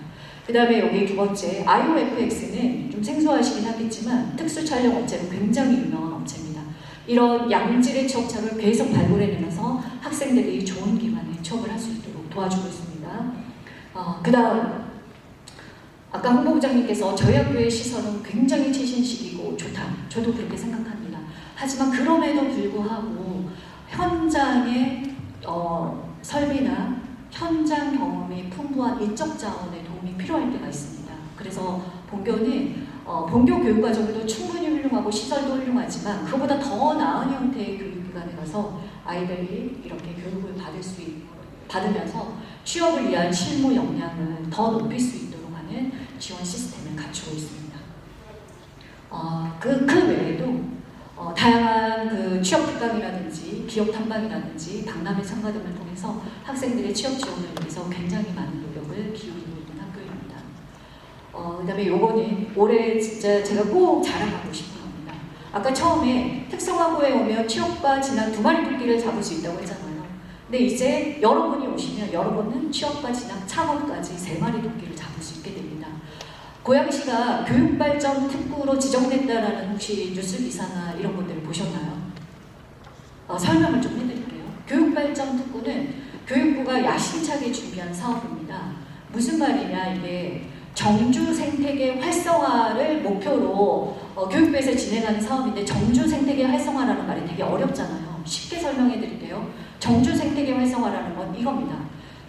그 다음에 여기 두 번째, IOFX는 좀 생소하시긴 하겠지만 특수 촬영 업체로 굉장히 유명한 업체입니다. 이런 양질의 취업처를 계속 발굴해내면서 학생들이 좋은 기관에 취업을 할 수 있도록 도와주고 있습니다. 그 다음, 아까 홍보부장님께서 저희 학교의 시설은 굉장히 최신식이고 좋다. 저도 그렇게 생각합니다. 하지만 그럼에도 불구하고 현장의 설비나 현장 경험이 풍부한 인적 자원의 도움이 필요할 때가 있습니다. 그래서 본교는 본교 교육과정도 충분히 훌륭하고 시설도 훌륭하지만 그보다 더 나은 형태의 교육기관에 가서 아이들이 이렇게 교육을 받으면서 취업을 위한 실무 역량을 더 높일 수 있도록 하는 지원 시스템을 갖추고 있습니다. 그 외에도 다양한 그 취업 특강이라든지 기업 탐방이라든지 박람회 참가 등을 통해서 학생들의 취업 지원을 위해서 굉장히 많은 노력을 기울이고 있는 학교입니다. 그 다음에 요거는 올해 진짜 제가 꼭 자랑하고 싶은 겁니다. 아까 처음에 특성화고에 오면 취업과 진학 두 마리 토끼를 잡을 수 있다고 했잖아요. 근데 이제 여러분이 오시면 여러분은 취업과 진학 창업까지 세 마리 토끼를 잡을 수 있게 됩니다. 고양시가 교육발전 특구로 지정됐다라는 혹시 뉴스 기사나 이런 것들을 보셨나요? 설명을 좀 해드릴게요. 교육발전 특구는 교육부가 야심차게 준비한 사업입니다. 무슨 말이냐, 이게 정주 생태계 활성화를 목표로 교육부에서 진행하는 사업인데 정주 생태계 활성화라는 말이 되게 어렵잖아요. 쉽게 설명해 드릴게요. 정주 생태계 활성화라는 건 이겁니다.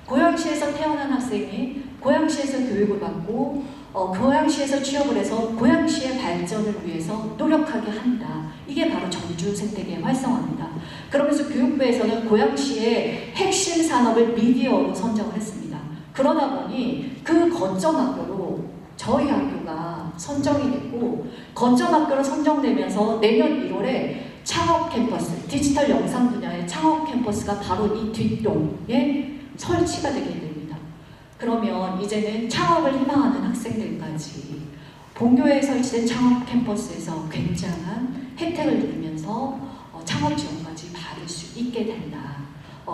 고양시에서 태어난 학생이 고양시에서 교육을 받고 고양시에서 취업을 해서 고양시의 발전을 위해서 노력하게 한다. 이게 바로 정주 생태계 활성화입니다. 그러면서 교육부에서는 고양시의 핵심 산업을 미디어로 선정을 했습니다. 그러다 보니 그 거점 학교로 저희 학교가 선정이 됐고 거점 학교로 선정되면서 내년 1월에 창업 캠퍼스, 디지털 영상 분야의 창업 캠퍼스가 바로 이 뒷동에 설치가 되게 됩니다. 그러면 이제는 창업을 희망하는 학생들까지 본교에 설치된 창업 캠퍼스에서 굉장한 혜택을 누리면서 창업 지원까지 받을 수 있게 된다.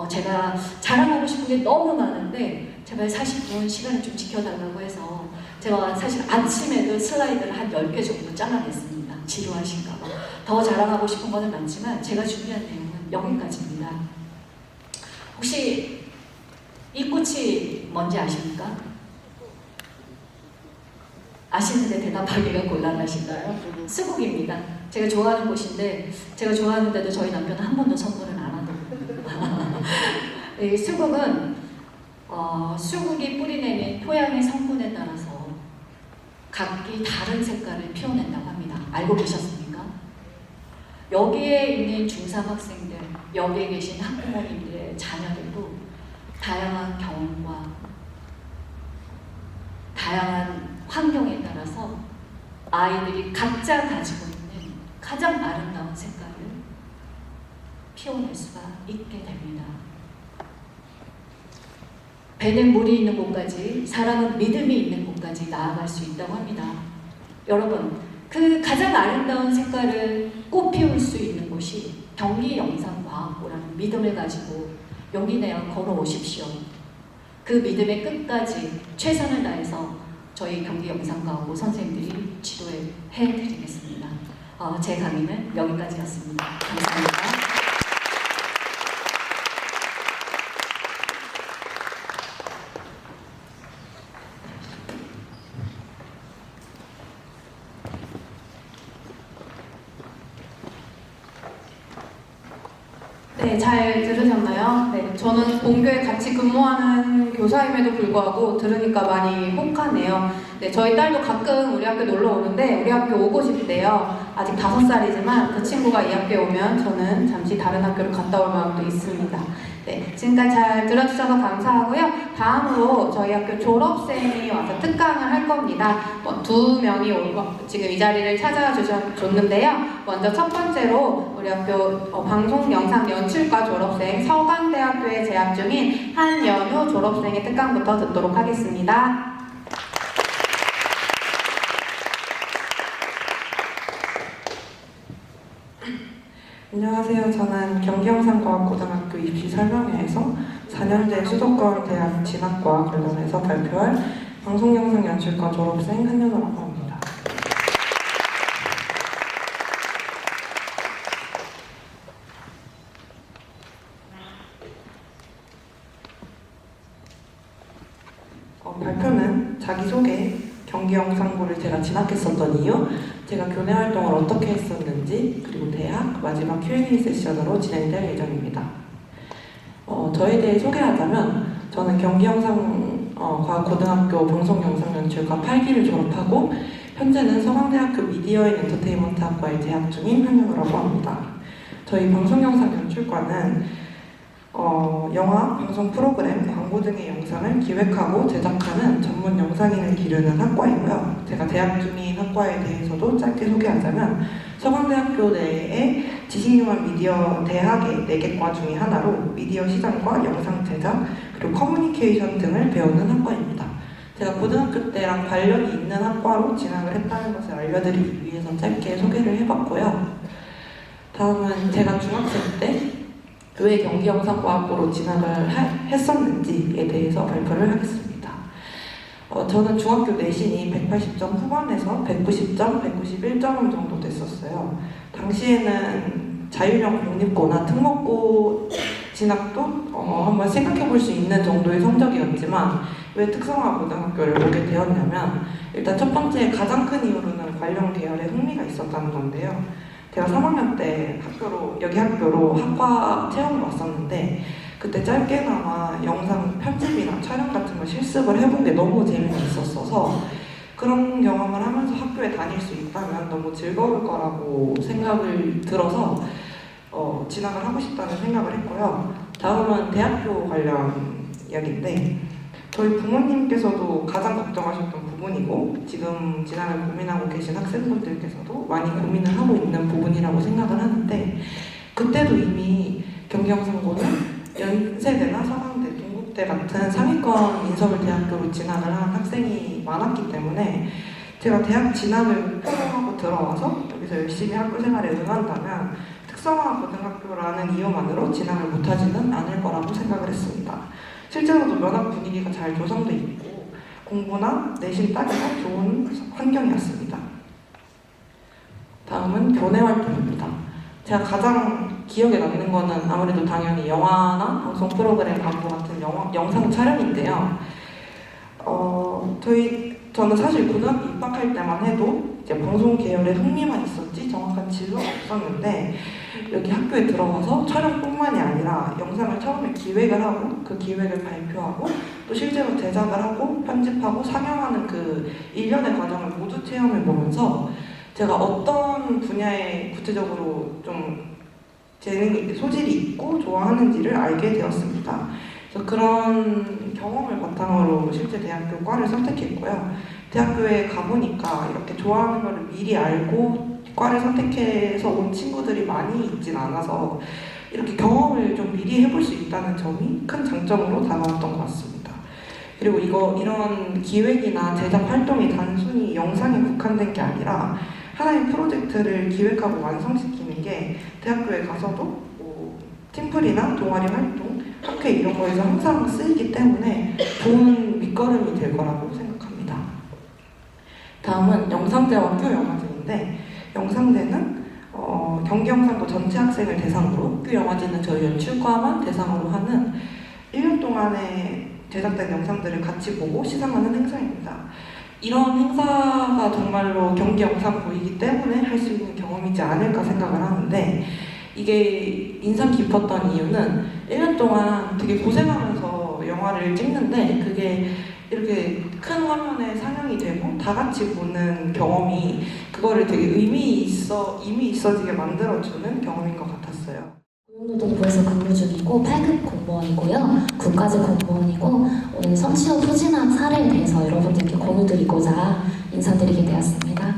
제가 자랑하고 싶은 게 너무 많은데 제발 40분 시간을 좀 지켜달라고 해서 제가 사실 아침에도 슬라이드를 한 10개 정도 잘라냈습니다. 지루하실까봐. 더 자랑하고 싶은 거는 많지만 제가 준비한 내용은 여기까지입니다. 혹시 이 꽃이 뭔지 아십니까? 아시는데 대답하기가 곤란하신가요? 수국입니다. 제가 좋아하는 꽃인데 제가 좋아하는데도 저희 남편은 한 번도 선물을 안 하더라고요. 이 수국은 수국이 뿌리내는 토양의 성분에 따라서 각기 다른 색깔을 피워낸다고 합니다. 알고 계셨습니까? 여기에 있는 중3 학생들, 여기에 계신 학부모님들의 자녀들도 다양한 경험과 다양한 환경에 따라서 아이들이 각자 가지고 있는 가장 아름다운 색깔을 피워낼 수가 있게 됩니다. 배는 물이 있는 곳까지, 사람은 믿음이 있는 곳까지 나아갈 수 있다고 합니다. 여러분, 그 가장 아름다운 색깔을 꽃피울 수 있는 곳이 경기영상과학고라는 믿음을 가지고 용기 내어 걸어오십시오. 그 믿음의 끝까지 최선을 다해서 저희 경기영상과학고 선생님들이 지도해드리겠습니다. 제 강의는 여기까지였습니다. 감사합니다. 네, 잘 들으셨나요? 네, 저는 본교에 같이 근무하는 교사임에도 불구하고 들으니까 많이 혹하네요. 네, 저희 딸도 가끔 우리 학교 놀러 오는데 우리 학교 오고 싶대요. 아직 5살이지만 그 친구가 이 학교에 오면 저는 잠시 다른 학교로 갔다 올 마음도 있습니다. 네, 지금까지 잘 들어주셔서 감사하고요. 다음으로 저희 학교 졸업생이 와서 특강을 할 겁니다. 두 명이 지금 이 자리를 찾아주셨는데요. 먼저 첫 번째로 우리 학교 방송영상연출과 졸업생 서강대학교에 재학 중인 한연우 졸업생의 특강부터 듣도록 하겠습니다. 안녕하세요. 저는 경기영상과학고등학교 입시 설명회에서 4년제 수도권 대학 진학과 관련해서 발표할 방송영상연출과 졸업생 한연우라고 합니다. 발표는 자기소개, 경기영상고를 제가 진학했었던 이유, 제가 교내 활동을 어떻게 했었는지, 그리고 대학 마지막 Q&A 세션으로 진행될 예정입니다. 저에 대해 소개하자면 저는 경기영상과고등학교 방송영상연출과 8기를 졸업하고 현재는 서강대학교 미디어 앤 엔터테인먼트 학과에 재학 중인 한연우라고 합니다. 저희 방송영상연출과는 영화, 방송 프로그램, 광고 등의 영상을 기획하고 제작하는 전문 영상인을 기르는 학과이고요. 제가 재학 중인 학과에 대해서도 짧게 소개하자면 서강대학교 내에 지식융합 미디어 대학의 4개 과 중에 하나로 미디어 시장과 영상 제작, 그리고 커뮤니케이션 등을 배우는 학과입니다. 제가 고등학교 때랑 관련이 있는 학과로 진학을 했다는 것을 알려드리기 위해서 짧게 소개를 해봤고요. 다음은 제가 중학생 때 왜 경기영상과학부로 진학을 했었는지에 대해서 발표를 하겠습니다. 저는 중학교 내신이 180점 후반에서 190점, 191점 정도 됐었어요. 당시에는 자율형 공립고나 특목고 진학도 한번 생각해 볼 수 있는 정도의 성적이었지만 왜 특성화 고등학교를 오게 되었냐면 일단 첫 번째 가장 큰 이유로는 관련 계열에 흥미가 있었다는 건데요. 제가 3학년 때 여기 학교로 학과 체험을 왔었는데 그때 짧게나마 영상 편집이나 촬영 같은 걸 실습을 해본 게 너무 재미있었어서 그런 경험을 하면서 학교에 다닐 수 있다면 너무 즐거울 거라고 생각을 들어서 진학을 하고 싶다는 생각을 했고요. 다음은 대학교 관련 이야기인데 저희 부모님께서도 가장 걱정하셨던 부분이고 지금 진학을 고민하고 계신 학생분들께서도 많이 고민을 하고 있는 부분이라고 생각을 하는데 그때도 이미 경기영상고는 연세대나 서강대, 동국대 같은 상위권 인서울 대학교로 진학을 한 학생이 많았기 때문에 제가 대학 진학을 목표로 하고 들어와서 여기서 열심히 학교 생활에 응한다면 특성화 고등학교라는 이유만으로 진학을 못하지는 않을 거라고 생각을 했습니다. 실제로도 면학 분위기가 잘 조성돼 있고 공부나 내신 따기가 좋은 환경이었습니다. 다음은 교내 활동입니다. 제가 가장 기억에 남는 거는 아무래도 당연히 영화나 방송 프로그램, 광고 같은 영상 촬영인데요. 저는 사실 고등학교 입학할 때만 해도 이제 방송 계열에 흥미만 있었지 정확한 진로가 없었는데 여기 학교에 들어가서 촬영뿐만이 아니라 영상을 처음에 기획을 하고 그 기획을 발표하고 또 실제로 제작을 하고 편집하고 상영하는 그 일련의 과정을 모두 체험해 보면서 제가 어떤 분야에 구체적으로 좀 재능이, 소질이 있고 좋아하는지를 알게 되었습니다. 그래서 그런 경험을 바탕으로 실제 대학교 과를 선택했고요. 대학교에 가보니까 이렇게 좋아하는 거를 미리 알고 과를 선택해서 온 친구들이 많이 있진 않아서 이렇게 경험을 좀 미리 해볼 수 있다는 점이 큰 장점으로 다가왔던 것 같습니다. 그리고 이런 기획이나 제작 활동이 단순히 영상에 국한된 게 아니라 하나의 프로젝트를 기획하고 완성시키는 게 대학교에 가서도 팀플이나 동아리 활동, 학회 이런 거에서 항상 쓰이기 때문에 좋은 밑거름이 될 거라고 생각합니다. 다음은 영상제와 큐영화제인데 영상제는 경기영상고 전체 학생을 대상으로, 큐영화제는 저희 연출과만 대상으로 하는 1년 동안에 제작된 영상들을 같이 보고 시상하는 행사입니다. 이런 행사가 정말로 경기영상고이기 때문에 할 수 있는 경험이지 않을까 생각을 하는데 이게 인상 깊었던 이유는 1년 동안 되게 고생하면서 영화를 찍는데 그게 이렇게 큰 화면에 상영이 되고 다 같이 보는 경험이 그거를 되게 의미 있어지게 만들어주는 경험인 것 같았어요. 고용노동부에서 근무 중이고 8급 공무원이고요. 국가직 공무원이고 오늘 성취업 후진한 사례에 대해서 여러분들께 공유드리고자 인사드리게 되었습니다.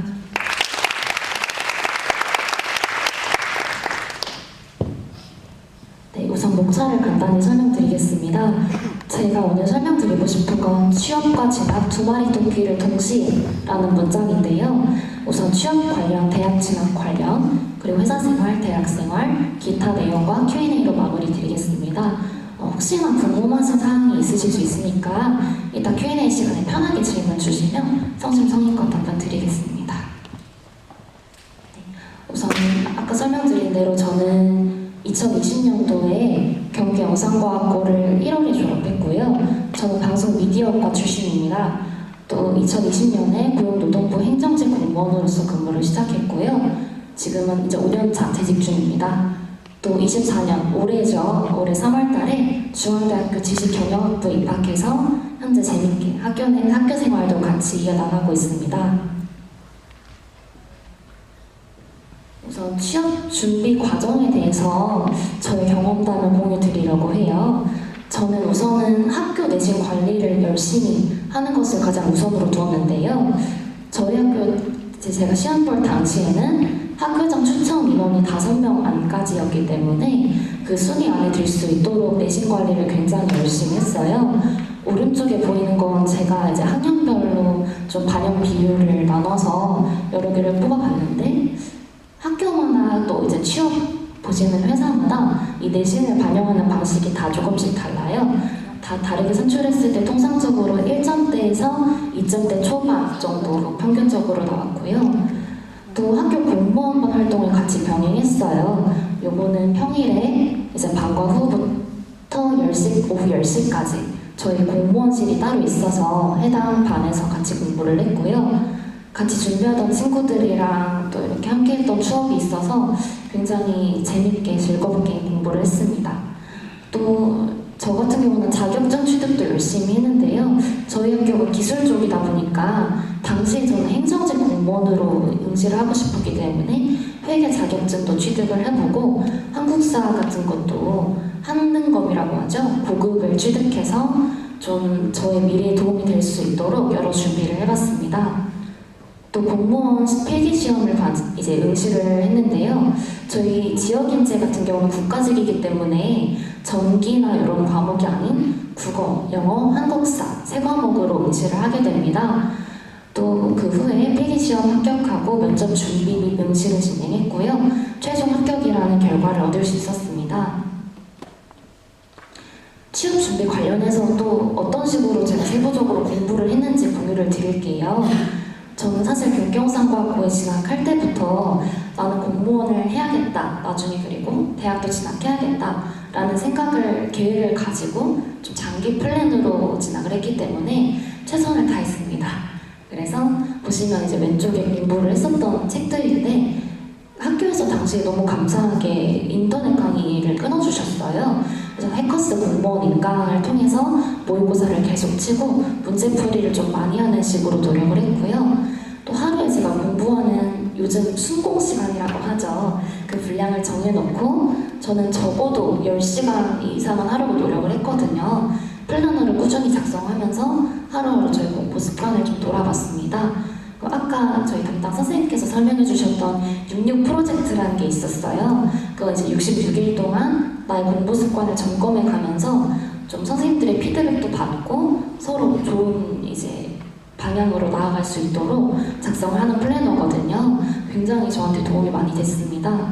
네, 우선 목차를 간단히 설명드리겠습니다. 제가 오늘 설명드리고 싶은 건 취업과 진학 두 마리 토끼를 동시에라는 문장인데요. 우선 취업 관련, 대학 진학 관련, 그리고 회사 생활, 대학 생활, 기타 내용과 Q&A로 마무리 드리겠습니다. 혹시나 궁금하신 사항이 있으실 수 있으니까 이따 Q&A 시간에 편하게 질문 주시면 성심성의껏 답변 드리겠습니다. 네, 우선 아까 설명드린 대로 저는 2020년도에 경기 영상과학고를 1월에 졸업했고요. 저는 방송 미디어과 출신입니다. 또 2020년에 고용노동부 행정직 공무원으로서 근무를 시작했고요. 지금은 이제 5년차 재직 중입니다. 또 24년 올해죠. 올해 3월달에 중앙대학교 지식경영학부 입학해서 현재 재밌게 학교 생활도 같이 이어나가고 있습니다. 우선 취업 준비 과정에 대해서 저의 경험담을 공유드리려고 해요. 저는 우선은 학교 내신 관리를 열심히 하는 것을 가장 우선으로 두었는데요. 저희 학교 제가 시험 볼 당시에는 학교장 추천 인원이 5명 안까지였기 때문에 그 순위 안에 들 수 있도록 내신 관리를 굉장히 열심히 했어요. 오른쪽에 보이는 건 제가 이제 학년별로 좀 반영 비율을 나눠서 여러 개를 뽑아봤는데 학교마다 또 이제 취업 보시는 회사마다 이 내신을 반영하는 방식이 다 조금씩 달라요. 다 다르게 선출했을 때 통상적으로 1점대에서 2점대 초반 정도로 평균적으로 나왔고요. 또 학교 공무원반 활동을 같이 병행했어요. 요거는 평일에 이제 방과 후부터 10시, 오후 10시까지 저희 공무원실이 따로 있어서 해당 반에서 같이 공부를 했고요. 같이 준비하던 친구들이랑 또 이렇게 함께 했던 추억이 있어서 굉장히 재밌게 즐겁게 공부를 했습니다. 또 저 같은 경우는 자격증 취득도 열심히 했는데요. 저희 학교가 기술 쪽이다 보니까 당시에 저는 행정직 공무원으로 응시를 하고 싶었기 때문에 회계 자격증도 취득을 해보고 한국사 같은 것도 한능검이라고 하죠. 고급을 취득해서 좀 저의 미래에 도움이 될 수 있도록 여러 준비를 해봤습니다. 또 공무원 필기 시험을 이제 응시를 했는데요. 저희 지역인재 같은 경우는 국가직이기 때문에 전기나 이런 과목이 아닌 국어, 영어, 한국사 세 과목으로 응시를 하게 됩니다. 또 그 후에 필기 시험 합격하고 면접 준비 및 응시를 진행했고요. 최종 합격이라는 결과를 얻을 수 있었습니다. 취업 준비 관련해서 또 어떤 식으로 제가 세부적으로 공부를 했는지 공유를 드릴게요. 저는 사실 경기영상과학고에 진학할 때부터 나는 공무원을 해야겠다, 나중에 그리고 대학도 진학해야겠다 라는 계획을 가지고 좀 장기 플랜으로 진학을 했기 때문에 최선을 다했습니다. 그래서 보시면 이제 왼쪽에 공부를 했었던 책들인데 학교에서 당시에 너무 감사하게 인터넷 강의를 끊어주셨어요. 그래서 해커스 공무원 인강을 통해서 모의고사를 계속 치고 문제풀이를 좀 많이 하는 식으로 노력을 했고요. 또 하루에 제가 공부하는 요즘 순공 시간이라고 하죠. 그 분량을 정해놓고 저는 적어도 10시간 이상은 하려고 노력을 했거든요. 플래너를 꾸준히 작성하면서 하루하루 저희 공부 습관을 좀 돌아봤습니다. 아까 저희 담당 선생님께서 설명해 주셨던 66 프로젝트라는 게 있었어요. 그거 이제 66일 동안 나의 공부 습관을 점검해 가면서 좀 선생님들의 피드백도 받고 서로 좋은 이제 방향으로 나아갈 수 있도록 작성을 하는 플래너거든요. 굉장히 저한테 도움이 많이 됐습니다.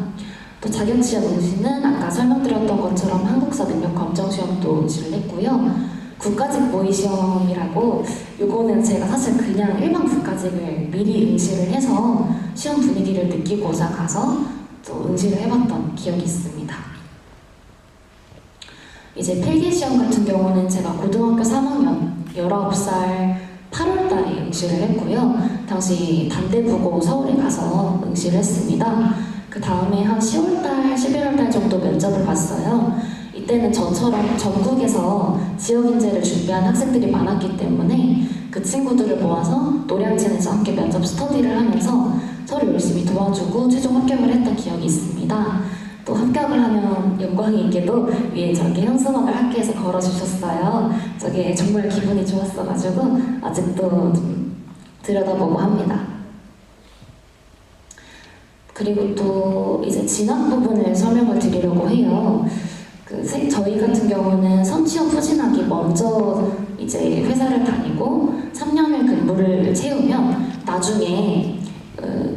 또 자격시험 응시는 아까 설명드렸던 것처럼 한국사 능력 검정 시험도 응시를 했고요. 국가직 모의시험이라고 요거는 제가 사실 그냥 일반 국가직을 미리 응시를 해서 시험 분위기를 느끼고자 가서 또 응시를 해봤던 기억이 있습니다. 이제 필기시험 같은 경우는 제가 고등학교 3학년 19살 8월달에 응시를 했고요. 당시 단대부고 서울에 가서 응시를 했습니다. 그 다음에 한 10월달, 11월달 정도 면접을 봤어요. 이때는 저처럼 전국에서 지역인재를 준비한 학생들이 많았기 때문에 그 친구들을 모아서 노량진에서 함께 면접 스터디를 하면서 서로 열심히 도와주고 최종 합격을 했던 기억이 있습니다. 또 합격을 하면 영광이게도 위에 저렇게 현수막을 학교에서 걸어주셨어요. 저게 정말 기분이 좋았어가지고 아직도 좀 들여다보고 합니다. 그리고 또 이제 진학 부분을 설명을 드리려고 해요. 저희 같은 경우는 선취업 후진학이 먼저 이제 회사를 다니고 3년을 근무를 채우면 나중에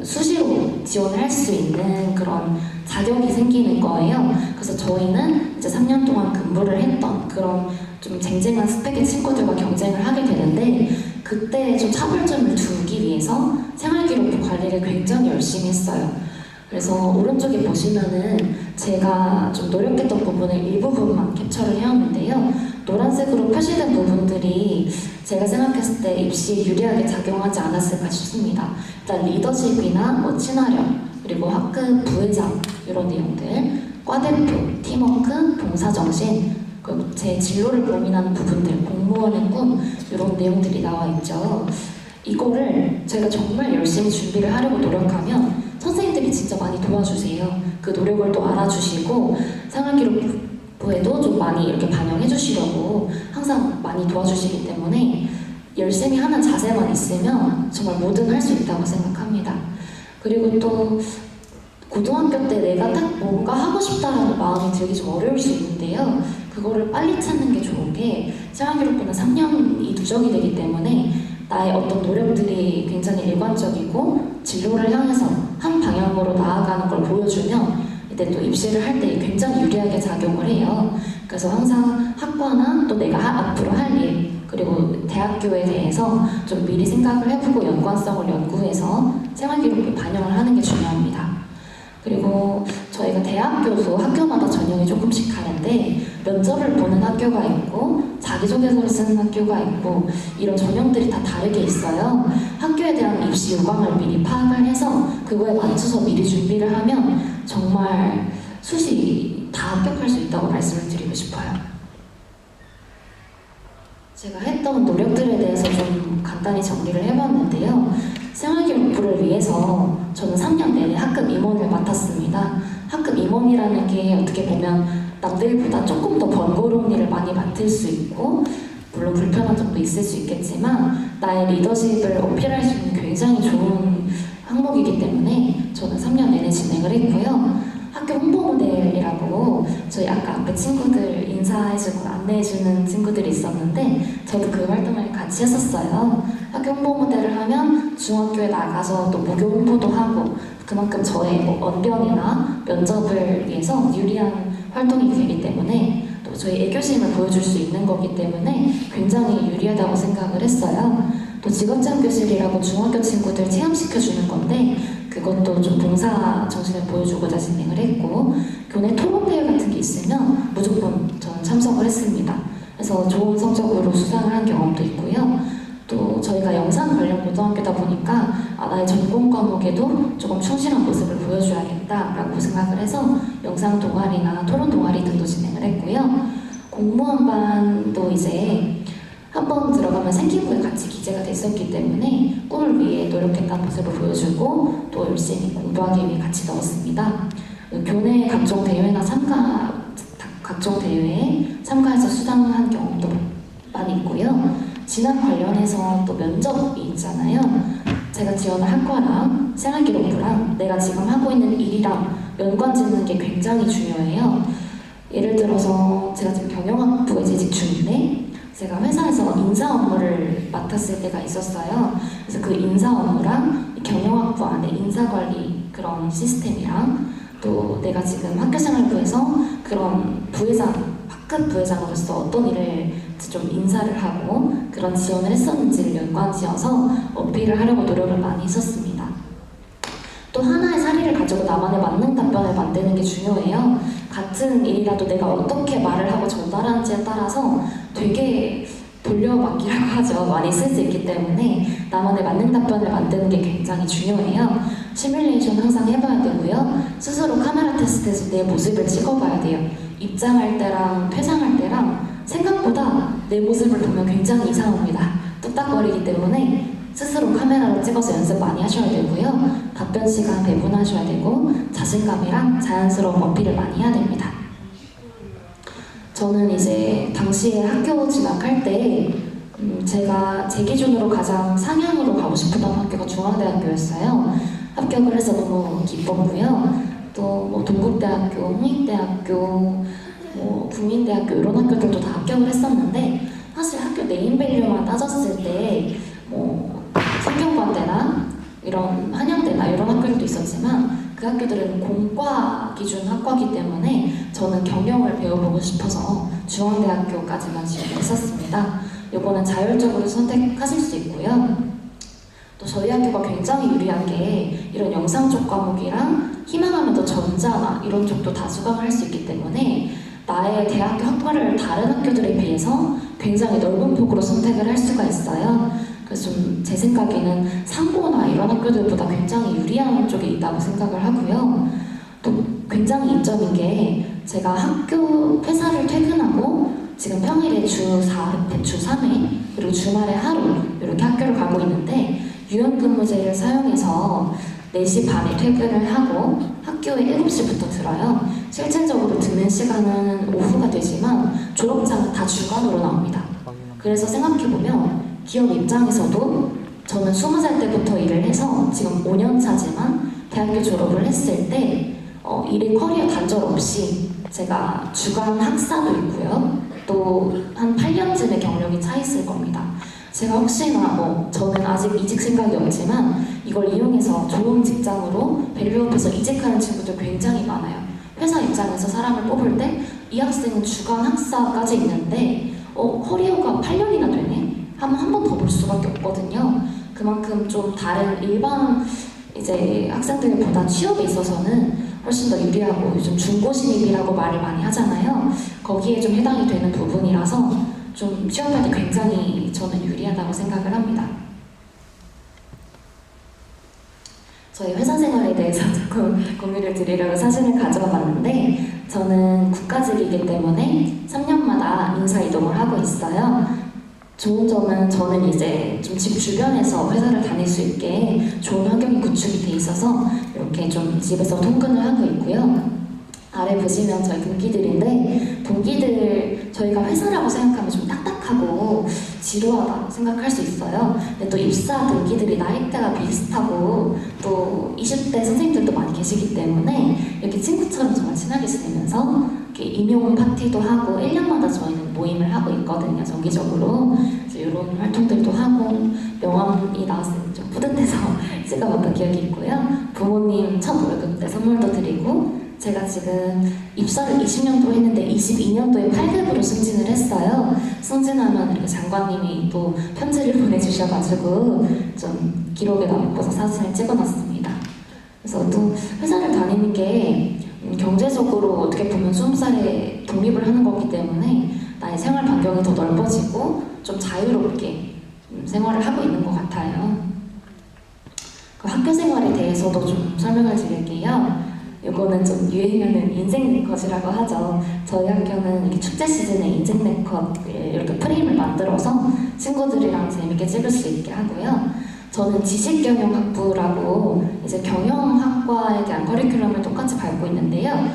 수시로 지원을 할 수 있는 그런 자격이 생기는 거예요. 그래서 저희는 이제 3년 동안 근무를 했던 그런 좀 쟁쟁한 스펙의 친구들과 경쟁을 하게 되는데 그때 좀 차별점을 두기 위해서 생활기록부 관리를 굉장히 열심히 했어요. 그래서 오른쪽에 보시면은 제가 좀 노력했던 부분을 일부분만 캡처를 해왔는데요. 노란색으로 표시된 부분들이 제가 생각했을 때 입시에 유리하게 작용하지 않았을까 싶습니다. 일단 리더십이나 뭐 친화력, 그리고 학급 부회장 이런 내용들, 과대표, 팀워크, 봉사정신, 그리고 제 진로를 고민하는 부분들, 공무원의 꿈 이런 내용들이 나와 있죠. 이거를 제가 정말 열심히 준비를 하려고 노력하면 선생님들이 진짜 많이 도와주세요. 그 노력을 또 알아주시고 생활기록부에도 좀 많이 이렇게 반영해 주시려고 항상 많이 도와주시기 때문에 열심히 하는 자세만 있으면 정말 뭐든 할 수 있다고 생각합니다. 그리고 또 고등학교 때 내가 딱 뭔가 하고 싶다라는 마음이 들기 좀 어려울 수 있는데요. 그거를 빨리 찾는 게 좋은 게 생활기록부는 3년이 누적이 되기 때문에 나의 어떤 노력들이 굉장히 일관적이고 진로를 향해서 한 방향으로 나아가는 걸 보여주면 이때 또 입시를 할 때 굉장히 유리하게 작용을 해요. 그래서 항상 학과나 또 내가 앞으로 할 일, 그리고 대학교에 대해서 좀 미리 생각을 해보고 연관성을 연구해서 생활기록부에 반영을 하는 게 중요합니다. 그리고 저희가 대학교도 학교마다 전형이 조금씩 다른데 면접을 보는 학교가 있고 자기소개서를 쓰는 학교가 있고 이런 전형들이 다 다르게 있어요. 학교에 대한 입시 요강을 미리 파악을 해서 그거에 맞춰서 미리 준비를 하면 정말 수시 다 합격할 수 있다고 말씀을 드리고 싶어요. 제가 했던 노력들에 대해서 좀 간단히 정리를 해봤는데요. 생활기록부를 위해서 저는 3년 내내 학급 임원을 맡았습니다. 학급 임원이라는 게 어떻게 보면 남들보다 조금 더 번거로운 일을 많이 맡을 수 있고 물론 불편한 점도 있을 수 있겠지만 나의 리더십을 어필할 수 있는 굉장히 좋은 항목이기 때문에 저는 3년 내내 진행을 했고요. 학교 홍보 모델이라고 저희 아까 앞에 친구들 인사해주고 안내해주는 친구들이 있었는데 저도 그 활동을 같이 했었어요. 학교 홍보 모델을 하면 중학교에 나가서 또 무교 홍보도 하고 그만큼 저의 뭐 언변이나 면접을 위해서 유리한 활동이 되기 때문에 또 저희 애교심을 보여줄 수 있는 거기 때문에 굉장히 유리하다고 생각을 했어요. 또 직업체험 교실이라고 중학교 친구들 체험시켜주는 건데 그것도 좀 봉사 정신을 보여주고자 진행을 했고 교내 토론대회 같은 게 있으면 무조건 저는 참석을 했습니다. 그래서 좋은 성적으로 수상을 한 경험도 있고요. 또 저희가 영상 관련 고등학교다 보니까 나의 전공 과목에도 조금 충실한 모습을 보여줘야겠다라고 생각을 해서 영상 동아리나 토론 동아리 등도 진행을 했고요. 공무원반도 이제 한번 들어가면 생기부에 같이 기재가 됐었기 때문에 꿈을 위해 노력했다는 모습을 보여주고 또 열심히 공부하기 위해 같이 넣었습니다. 교내 각종 대회나 각종 대회에 참가해서 수상한 경험도 많이 있고요. 진학 관련해서 또 면접이 있잖아요. 제가 지원을 한 과랑 생활기록부랑 내가 지금 하고 있는 일이랑 연관 짓는 게 굉장히 중요해요. 예를 들어서 제가 지금 경영학부에 재직 중인데 제가 회사에서 인사 업무를 맡았을 때가 있었어요. 그래서 그 인사 업무랑 경영학부 안에 인사관리 그런 시스템이랑 또 내가 지금 학교생활부에서 그런 부회장, 학급 부회장으로서 어떤 일을 좀 인사를 하고 그런 지원을 했었는지를 연관지어서 어필을 하려고 노력을 많이 했었습니다. 또 하나의 사례를 가지고 나만의 맞는 답변을 만드는 게 중요해요. 같은 일이라도 내가 어떻게 말을 하고 전달하는지에 따라서 되게 돌려막기라고 하죠. 많이 쓸 수 있기 때문에 나만의 맞는 답변을 만드는 게 굉장히 중요해요. 시뮬레이션 항상 해봐야 되고요. 스스로 카메라 테스트에서 내 모습을 찍어봐야 돼요. 입장할 때랑 퇴장할 때랑 생각보다 내 모습을 보면 굉장히 이상합니다. 뚝딱거리기 때문에 스스로 카메라로 찍어서 연습 많이 하셔야 되고요. 답변 시간 배분하셔야 되고 자신감이랑 자연스러운 어필을 많이 해야 됩니다. 저는 이제 당시에 학교 진학할 때 제가 제 기준으로 가장 상향으로 가고 싶었던 학교가 중앙대학교였어요. 합격을 해서 너무 기뻤고요. 또 뭐 동국대학교, 홍익대학교, 뭐 국민대학교 이런 학교들도 다 합격을 했었는데 사실 학교 네임밸류만 따졌을 때 뭐 성균관대나 이런 한양대나 이런 학교들도 있었지만 그 학교들은 공과 기준 학과이기 때문에 저는 경영을 배워보고 싶어서 중앙대학교까지만 지원했었습니다. 이거는 자율적으로 선택하실 수 있고요. 또 저희 학교가 굉장히 유리한 게 이런 영상 쪽 과목이랑 희망하면 더 전자나 이런 쪽도 다 수강을 할 수 있기 때문에 나의 대학교 학과를 다른 학교들에 비해서 굉장히 넓은 폭으로 선택을 할 수가 있어요. 그래서 좀 제 생각에는 상고나 이런 학교들보다 굉장히 유리한 쪽에 있다고 생각을 하고요. 또 굉장히 이점인 게 제가 학교 회사를 퇴근하고 지금 평일에 주 4회, 주 3회 그리고 주말에 하루 이렇게 학교를 가고 있는데 유연근무제를 사용해서 4시 반에 퇴근을 하고 학교에 7시부터 들어요. 실질적으로 듣는 시간은 오후가 되지만 졸업장은 다 주간으로 나옵니다. 그래서 생각해보면 기업 입장에서도 저는 20살 때부터 일을 해서 지금 5년 차지만 대학교 졸업을 했을 때 일의 커리어 단절 없이 제가 주간 학사도 있고요. 또 한 8년쯤의 경력이 차 있을 겁니다. 제가 혹시나 저는 아직 이직 생각이 없지만 이걸 이용해서 좋은 직장으로 밸류업해서 이직하는 친구들 굉장히 많아요. 회사 입장에서 사람을 뽑을 때 이 학생은 주간 학사까지 있는데 커리어가 8년이나 되네? 하면 한 번 더 볼 수밖에 없거든요. 그만큼 좀 다른 일반 이제 학생들보다 취업에 있어서는 훨씬 더 유리하고 요즘 중고신입이라고 말을 많이 하잖아요. 거기에 좀 해당이 되는 부분이라서 좀 취업할 때 굉장히 저는 유리하다고 생각을 합니다. 저희 회사 생활에 대해서 조금 공유를 드리려고 사진을 가져와 봤는데 저는 국가직이기 때문에 3년마다 인사 이동을 하고 있어요. 좋은 점은 저는 이제 좀 집 주변에서 회사를 다닐 수 있게 좋은 환경이 구축이 돼 있어서 이렇게 좀 집에서 통근을 하고 있고요. 아래 보시면 저희 동기들인데 동기들 저희가 회사라고 생각하면 좀 딱딱하고 지루하다 생각할 수 있어요. 근데 또 입사 동기들이 나이대가 비슷하고 또 20대 선생님들도 많이 계시기 때문에 이렇게 친구처럼 정말 친하게 지내면서 이렇게 임용 파티도 하고 1년마다 저희는 모임을 하고 있거든요. 정기적으로. 그래서 이런 활동들도 하고 명함이 나왔을 때 좀 뿌듯해서 찍어봤던 기억이 있고요. 부모님 첫 월급 때 선물도 드리고 제가 지금 입사를 20년도 했는데 22년도에 8급으로 승진을 했어요. 승진하면 이렇게 장관님이 또 편지를 보내주셔가지고 좀 기록에 남고서 사진을 찍어놨습니다. 그래서 또 회사를 다니는 게 경제적으로 어떻게 보면 20살에 독립을 하는 거기 때문에 나의 생활 반경이 더 넓어지고 좀 자유롭게 생활을 하고 있는 것 같아요. 그 학교 생활에 대해서도 좀 설명을 드릴게요. 이거는 좀 유행하는 인생 네컷이라고 하죠. 저희 학교는 이렇게 축제 시즌에 인생 네컷 이렇게 프레임을 만들어서 친구들이랑 재밌게 찍을 수 있게 하고요. 저는 지식경영학부라고 이제 경영학과에 대한 커리큘럼을 똑같이 밟고 있는데요.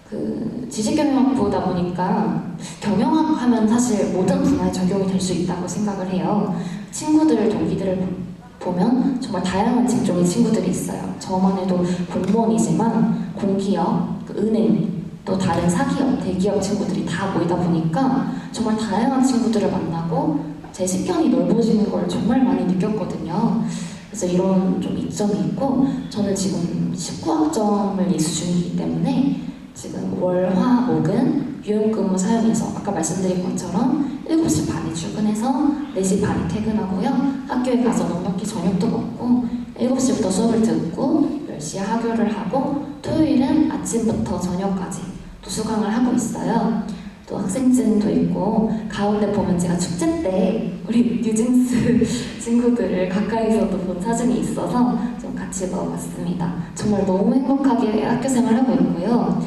그 지식경영학부다 보니까 경영학 하면 사실 모든 분야에 적용이 될 수 있다고 생각을 해요. 친구들, 동기들을 보면 정말 다양한 직종의 친구들이 있어요. 저만 해도 공무원이지만 공기업, 은행, 또 다른 사기업, 대기업 친구들이 다 모이다 보니까 정말 다양한 친구들을 만나고 제 식견이 넓어지는 걸 정말 많이 느꼈거든요. 그래서 이런 좀 이점이 있고 저는 지금 19학점을 이수 중이기 때문에 지금 월, 화, 목은 유연근무 사용해서 아까 말씀드린 것처럼 7시 반에 출근해서 4시 반에 퇴근하고요. 학교에 가서 넉넉히 저녁도 먹고 7시부터 수업을 듣고 10시에 하교를 하고 토요일은 아침부터 저녁까지 또 수강을 하고 있어요. 또 학생증도 있고 가운데 보면 제가 축제 때 우리 뉴진스 친구들을 가까이서도 본 사진이 있어서 좀 같이 넣어봤습니다. 정말 너무 행복하게 학교 생활하고 있고요.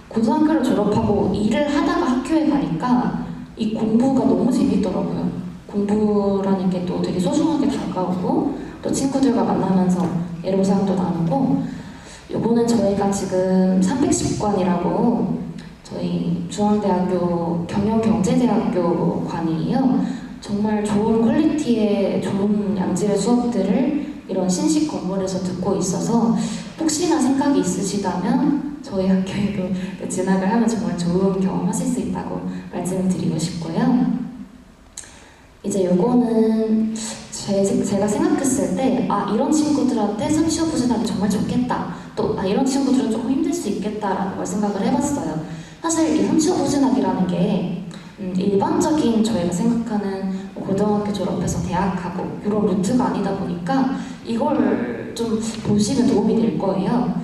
고등학교를 졸업하고 일을 하다가 학교에 가니까 이 공부가 너무 재밌더라고요. 공부라는 게 또 되게 소중하게 다가오고 또 친구들과 만나면서 애로사항도 나누고 요거는 저희가 지금 310관이라고 저희 중앙대학교 경영경제대학교 관이에요. 정말 좋은 퀄리티의 좋은 양질의 수업들을 이런 신식 건물에서 듣고 있어서 혹시나 생각이 있으시다면 저희 학교에도 진학을 하면 정말 좋은 경험 하실 수 있다고 말씀을 드리고 싶고요. 이제 요거는 제가 생각했을 때 이런 친구들한테 삼시오 부진하기 정말 좋겠다. 또 이런 친구들은 조금 힘들 수 있겠다라는 걸 생각을 해봤어요. 사실 이 삼시오 부진학이라는 게 일반적인 저희가 생각하는 고등학교 졸업해서 대학 가고 이런 루트가 아니다 보니까 이걸 좀 보시면 도움이 될 거예요.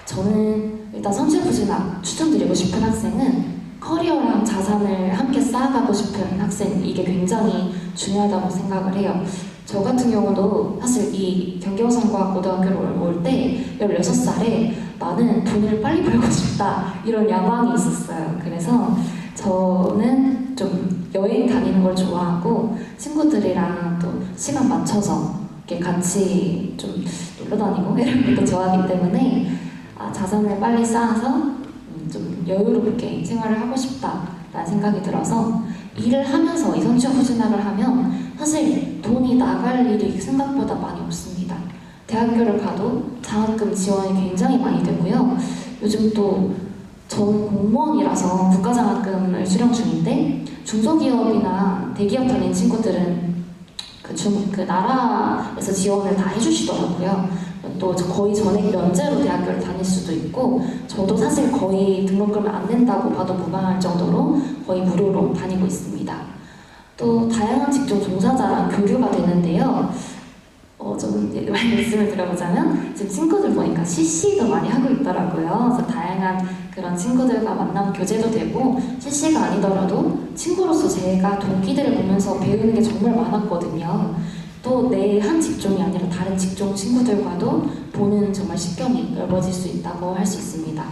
저는 일단 삼시오부진학 추천드리고 싶은 학생은 커리어랑 자산을 함께 쌓아가고 싶은 학생, 이게 굉장히 중요하다고 생각을 해요. 저 같은 경우도 사실 이 경경상과학 고등학교를 올 때 16살에 나는 돈을 빨리 벌고 싶다 이런 야망이 있었어요. 그래서 저는 좀 여행 다니는 걸 좋아하고 친구들이랑 또 시간 맞춰서 이렇게 같이 좀 놀러 다니고 이런 것도 좋아하기 때문에 자산을 빨리 쌓아서 좀 여유롭게 생활을 하고 싶다라는 생각이 들어서 일을 하면서 이 삼시오부진학을 하면 사실 돈이 나갈 일이 생각보다 많이 없습니다. 대학교를 가도 장학금 지원이 굉장히 많이 되고요. 요즘 또 저는 공무원이라서 국가장학금을 수령 중인데 중소기업이나 대기업 다니는 친구들은 그 나라에서 지원을 다 해주시더라고요. 또 거의 전액 면제로 대학교를 다닐 수도 있고 저도 사실 거의 등록금을 안 낸다고 봐도 무방할 정도로 거의 무료로 다니고 있습니다. 또 다양한 직종 종사자랑 교류가 되는데요. 저는 말씀을 드려보자면 지금 친구들 보니까 CC도 많이 하고 있더라고요. 그래서 다양한 그런 친구들과 만남 교제도 되고 CC가 아니더라도 친구로서 제가 동기들을 보면서 배우는 게 정말 많았거든요. 또 내 한 직종이 아니라 다른 직종 친구들과도 보는 정말 식견이 넓어질 수 있다고 할 수 있습니다.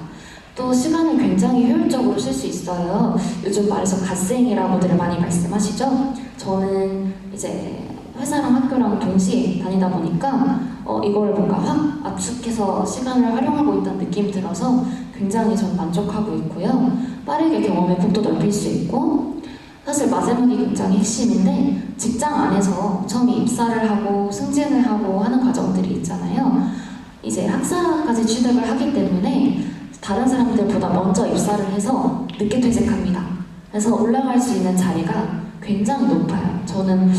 또 시간을 굉장히 효율적으로 쓸 수 있어요. 요즘 말해서 갓생이라고들 많이 말씀하시죠? 저는 이제 회사랑 학교랑 동시에 다니다 보니까 이걸 뭔가 확 압축해서 시간을 활용하고 있다는 느낌이 들어서 굉장히 전 만족하고 있고요. 빠르게 경험의 폭도 넓힐 수 있고 사실 마지막이 굉장히 핵심인데 직장 안에서 처음에 입사를 하고 승진을 하고 하는 과정들이 있잖아요. 이제 학사까지 취득을 하기 때문에 다른 사람들보다 먼저 입사를 해서 늦게 퇴직합니다. 그래서 올라갈 수 있는 자리가 굉장히 높아요. 저는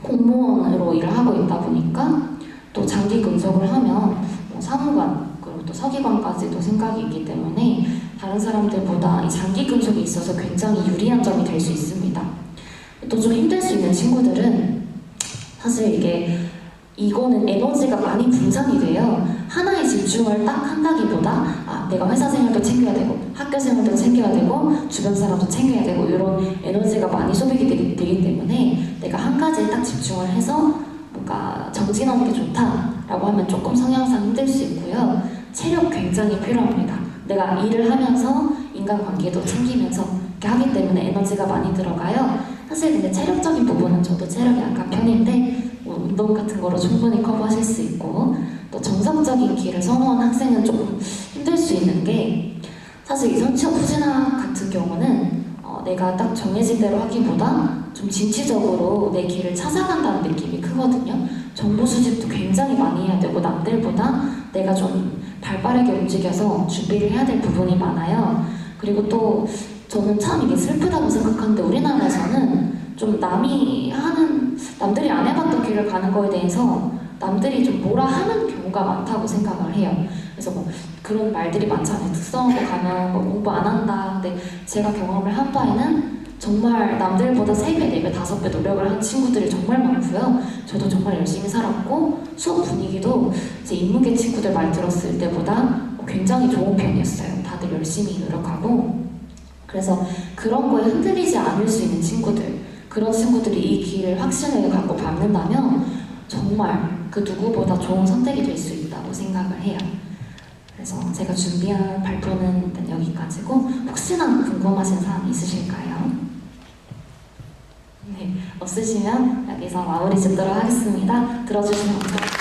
공무원으로 일을 하고 있다 보니까 또 장기 근속을 하면 사무관 그리고 또 서기관까지도 생각이 있기 때문에 다른 사람들보다 이 장기 근속에 있어서 굉장히 유리한 점이 될 수 있습니다. 또 좀 힘들 수 있는 친구들은 사실 이거는 에너지가 많이 분산이 돼요. 하나에 집중을 딱 한다기보다 내가 회사 생활도 챙겨야 되고 학교 생활도 챙겨야 되고 주변 사람도 챙겨야 되고 이런 에너지가 많이 소비가 되기 때문에 내가 한 가지에 딱 집중을 해서 뭔가 정진하는 게 좋다라고 하면 조금 성향상 힘들 수 있고요. 체력 굉장히 필요합니다. 내가 일을 하면서 인간관계도 챙기면서 이렇게 하기 때문에 에너지가 많이 들어가요. 사실 근데 체력적인 부분은 저도 체력이 약한 편인데 운동 같은 거로 충분히 커버하실 수 있고 또 정석적인 길을 선호하는 학생은 조금 힘들 수 있는 게 사실 이 삼시오부진학 같은 경우는 내가 딱 정해진 대로 하기보다 좀 진취적으로 내 길을 찾아간다는 느낌이 크거든요. 정보 수집도 굉장히 많이 해야 되고 남들보다 내가 좀 발빠르게 움직여서 준비를 해야 될 부분이 많아요. 그리고 또 저는 참 이게 슬프다고 생각하는데 우리나라에서는 좀 남들이 안 해봤던 길을 가는 거에 대해서 남들이 좀 뭐라 하는 경우가 많다고 생각을 해요. 그래서 그런 말들이 많잖아요. 특성화고 가면 공부 안 한다. 근데 제가 경험을 한 바에는 정말 남들보다 3배, 4배, 5배 노력을 하는 친구들이 정말 많고요. 저도 정말 열심히 살았고 수업 분위기도 이제 인문계 친구들 말 들었을 때보다 굉장히 좋은 편이었어요. 다들 열심히 노력하고 그래서 그런 거에 흔들리지 않을 수 있는 친구들 그런 친구들이 이 길을 확신을 갖고 밟는다면 정말 그 누구보다 좋은 선택이 될 수 있다고 생각을 해요. 그래서 제가 준비한 발표는 일단 여기까지고 혹시나 궁금하신 사항 있으실까요? 네, 없으시면 여기서 마무리 짓도록 하겠습니다. 들어주시면 감사합니다.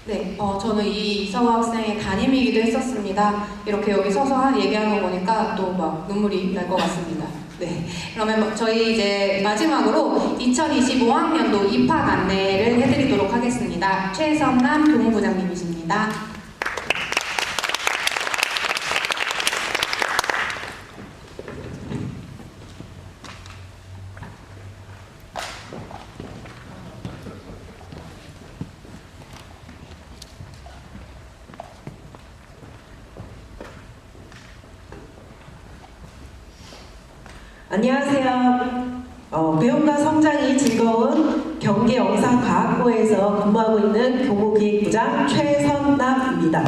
네, 저는 이 이서우 학생의 담임이기도 했었습니다. 이렇게 여기 서서 얘기하는 거 보니까 또 막 눈물이 날 것 같습니다. 네, 그러면 저희 이제 마지막으로 2025학년도 입학 안내를 해드리도록 하겠습니다. 최선남 교무부장님이십니다. 안녕하세요. 배움과 성장이 즐거운 경기영상과학고에서 근무하고 있는 교무기획부장 최선남입니다.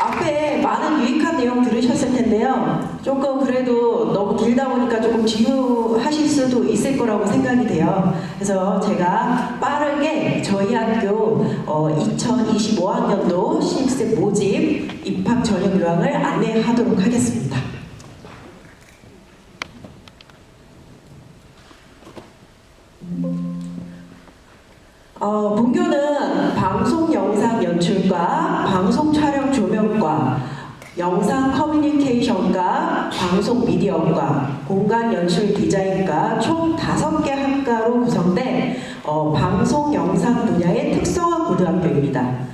앞에 많은 유익한 내용 들으셨을 텐데요. 조금 그래도 너무 길다 보니까 조금 지루하실 수도 있을 거라고 생각이 돼요. 그래서 제가 빠르게 저희 학교 2025학년도 신입생 모집 입학 전형 요항을 안내하도록 하겠습니다. 본교는 방송 영상 연출과 방송 촬영 조명과 영상 커뮤니케이션과 방송 미디어과 공간 연출 디자인과 총 5개 학과로 구성된 방송 영상 분야의 특성화 고등학교입니다.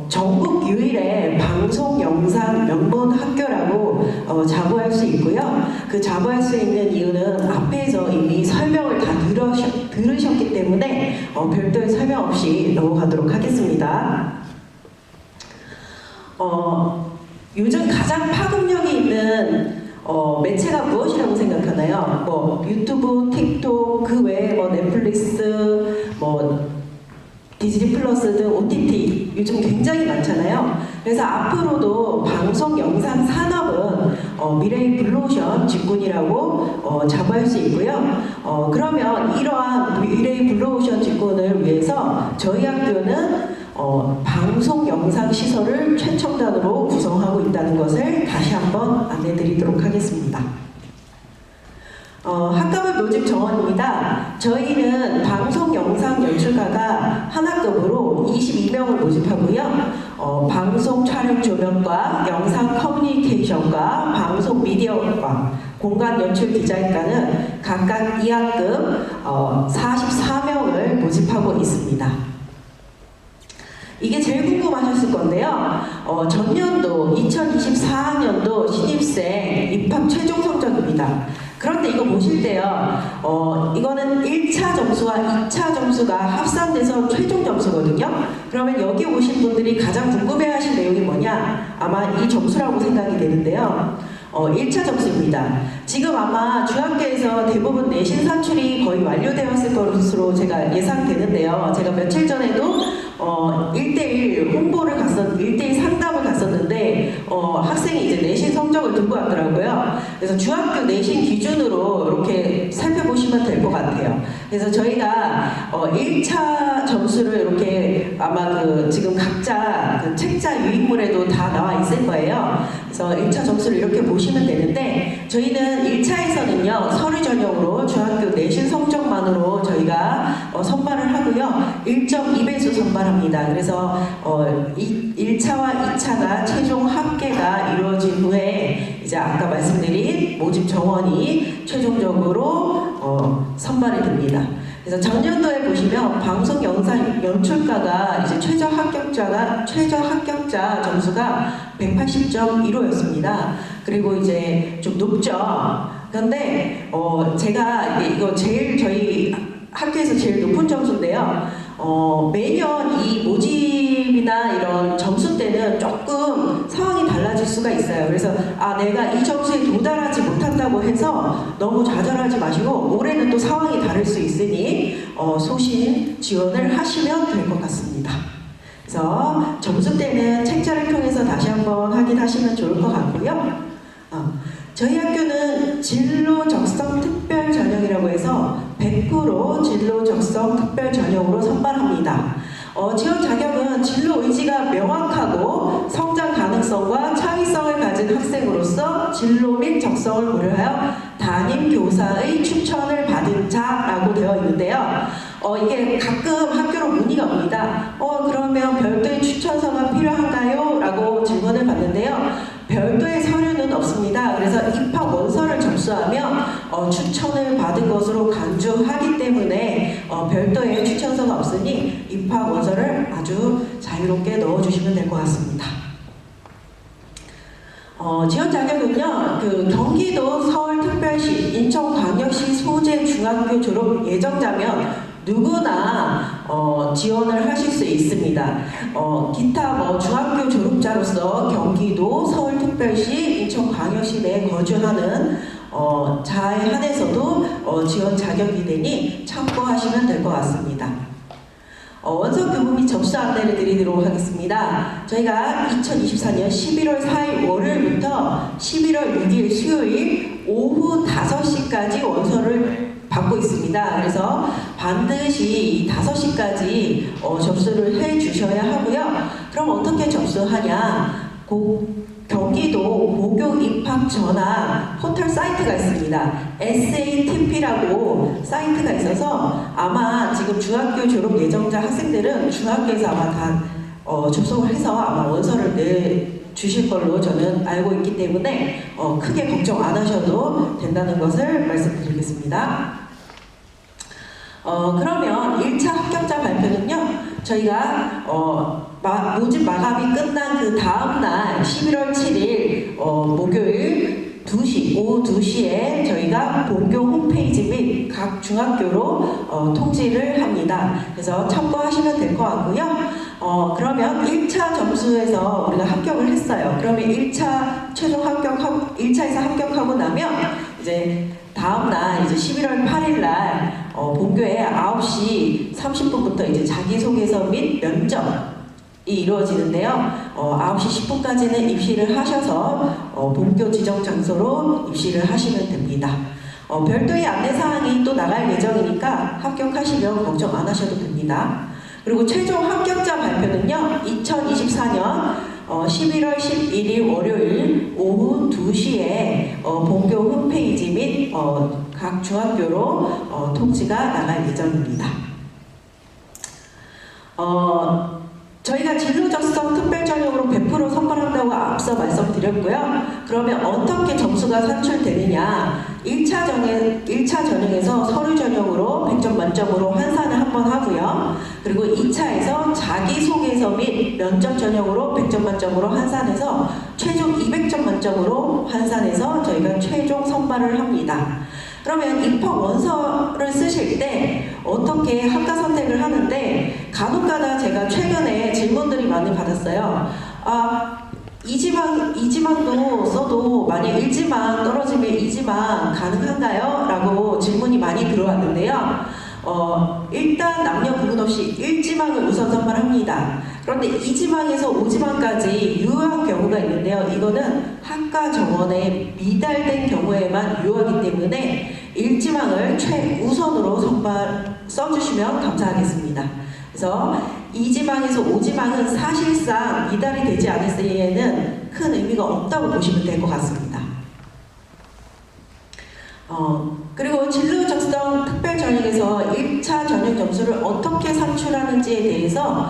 전국 유일의 방송 영상 명문 학교라고 자부할 수 있고요. 그 자부할 수 있는 이유는 앞에서 이미 설명을 다 들으셨기 때문에 별도의 설명 없이 넘어가도록 하겠습니다. 요즘 가장 파급력이 있는 매체가 무엇이라고 생각하나요? 뭐 유튜브, 틱톡, 그 외에 뭐 넷플릭스, 뭐 디즈니 플러스 등 OTT 요즘 굉장히 많잖아요. 그래서 앞으로도 방송 영상 산업은 미래의 블루오션 직군이라고 자부할 수 있고요. 그러면 이러한 미래의 블루오션 직군을 위해서 저희 학교는 방송 영상 시설을 최첨단으로 구성하고 있다는 것을 다시 한번 안내드리도록 하겠습니다. 학과별 모집 정원입니다. 저희는 방송 영상 연출가가 한 학급으로 22명을 모집하고요. 방송 촬영 조명과 영상 커뮤니케이션과 방송 미디어과 공간 연출 디자인과는 각각 2학급 44명을 모집하고 있습니다. 이게 제일 궁금하셨을 건데요. 전년도 2024학년도 신입생 입학 최종 성적입니다. 그런데 이거 보실 때요. 이거는 1차 점수와 2차 점수가 합산돼서 최종 점수거든요. 그러면 여기 오신 분들이 가장 궁금해하실 내용이 뭐냐? 아마 이 점수라고 생각이 되는데요. 1차 점수입니다. 지금 아마 중학교에서 대부분 내신 산출이 거의 완료되었을 것으로 제가 예상되는데요. 제가 며칠 전에도 1대1 홍보를 1대1 상담을 갔었는데 학생이 이제 내신 성적을 들고 왔더라고요. 그래서 중학교 내신 기준으로 이렇게 살펴보시면 될 것 같아요. 그래서 저희가 1차 점수를 이렇게 아마 지금 각자 책자 유인물에도 다 나와 있을 거예요. 그래서 1차 점수를 이렇게 보시면 되는데 저희는 1차에서는요 서류 전형으로 중학교 내신 성적만으로 저희가 선발을 하고요 1.2배수 선발합니다. 그래서 1차와 2차가 최종 합계가 이루어진 후에 이제 아까 말씀드린 모집 정원이 최종적으로 선발이 됩니다. 그래서 작년도에 보시면 방송 영상 연출가가 이제 최저 합격자 점수가 180.15였습니다. 그리고 이제 좀 높죠. 그런데 제가 이거 제일 저희 학교에서 제일 높은 점수인데요. 매년 이 모집이나 이런 점수 때는 조금 상황이 달라질 수가 있어요. 그래서 내가 이 점수에 도달하지 못한다고 해서 너무 좌절하지 마시고 올해는 또 상황이 다를 수 있으니 소신 지원을 하시면 될 것 같습니다. 그래서 점수 때는 책자를 통해서 다시 한번 확인하시면 좋을 것 같고요. 저희 학교는 진로 적성 특별 전형이라고 해서 100% 진로 적성 특별 전형으로 선발합니다. 지원 자격은 진로 의지가 명확하고 성장 가능성과 창의성을 가진 학생으로서 진로 및 적성을 고려하여 담임 교사의 추천을 받은 자라고 되어 있는데요. 이게 가끔 학교로 문의가 옵니다. 그러면 별도의 추천서가 필요한가요? 라고 질문을 받는데요. 별도의 서류는 없습니다. 그래서 입학 원서를 접수하면 추천을 받은 것으로 간주하기 때문에 별도의 추천서가 없으니 입학 원서를 아주 자유롭게 넣어주시면 될 것 같습니다. 지원 자격은요, 경기도 서울특별시, 인천광역시 소재 중학교 졸업 예정자면 누구나 지원을 하실 수 있습니다. 기타 중학교 졸업자로서 경기도 서울특별시, 인천광역시 내에 거주하는 자에 한해서도 지원 자격이 되니 참고하시면 될 것 같습니다. 원서 교부 및 접수 안내를 드리도록 하겠습니다. 저희가 2024년 11월 4일 월요일부터 11월 6일 수요일 오후 5시까지 원서를 받고 있습니다. 그래서 반드시 이 5시까지 접수를 해 주셔야 하고요. 그럼 어떻게 접수하냐? 경기도 고교 입학 전화 포털 사이트가 있습니다. SATP라고 사이트가 있어서 아마 지금 중학교 졸업 예정자 학생들은 중학교에서 아마 다 접속을 해서 아마 원서를 내주실 걸로 저는 알고 있기 때문에 크게 걱정 안 하셔도 된다는 것을 말씀드리겠습니다. 그러면 1차 합격자 발표는요, 저희가 모집 마감이 끝난 그 다음날 11월 7일 목요일 2시, 오후 2시에 저희가 본교 홈페이지 및 각 중학교로 통지를 합니다. 그래서 참고하시면 될 것 같고요. 그러면 1차 점수에서 우리가 합격을 했어요. 그러면 1차 최종 합격하고, 1차에서 합격하고 나면 이제 다음날 이제 11월 8일날 본교에 9시 30분부터 이제 자기소개서 및 면접이 이루어지는데요. 9시 10분까지는 입시를 하셔서 본교 지정 장소로 입시를 하시면 됩니다. 별도의 안내사항이 또 나갈 예정이니까 합격하시면 걱정 안 하셔도 됩니다. 그리고 최종 합격자 발표는요, 2024년 11월 11일 월요일 오후 2시에 본교 홈페이지 및 각 중학교로 통지가 나갈 예정입니다. 저희가 진로 적성 특별 전형으로 100% 선발한다고 앞서 말씀드렸고요. 그러면 어떻게 점수가 산출되느냐? 1차 전형에서 서류 전형으로 100점 만점으로 환산을 한번 하고요. 그리고 2차에서 자기소개서 및 면접 전형으로 100점 만점으로 환산해서 최종 200점 만점으로 환산해서 저희가 최종 선발을 합니다. 그러면 입학 원서를 쓰실 때 어떻게 학과 선택을 하는데, 간혹가다 제가 최근에 질문들이 많이 받았어요. 이지망도 써도 만약 1지망 떨어지면 2지망 가능한가요? 라고 질문이 많이 들어왔는데요. 일단 남녀 구분 없이 1지망을 우선 선발합니다. 그런데 2지망에서 5지망까지 유효한 경우가 있는데요. 이거는 학과 정원에 미달된 경우에만 유효하기 때문에 1지망을 최우선으로 써주시면 감사하겠습니다. 그래서 2지망에서 5지망은 사실상 미달이 되지 않을 때에는 큰 의미가 없다고 보시면 될 것 같습니다. 그리고 진로 적성 특별 전형에서 1차 전형 점수를 어떻게 산출하는지에 대해서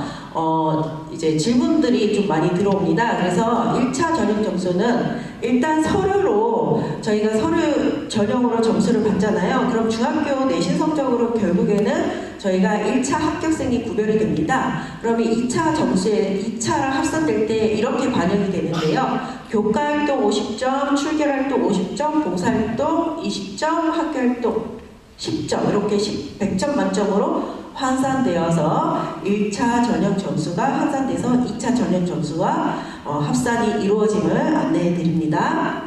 이제 질문들이 좀 많이 들어옵니다. 그래서 1차 전형 점수는 일단 서류로 저희가 서류 전형으로 점수를 받잖아요. 그럼 중학교 내신 성적으로 결국에는 저희가 1차 합격생이 구별이 됩니다. 그러면 2차 점수에 2차랑 합산될 때 이렇게 반영이 되는데요. 교과활동 50점, 출결활동 50점, 봉사활동 20점, 학교활동 10점 이렇게 100점 만점으로 환산되어서 1차 전형 점수가 환산돼서 2차 전형 점수와 합산이 이루어짐을 안내해 드립니다.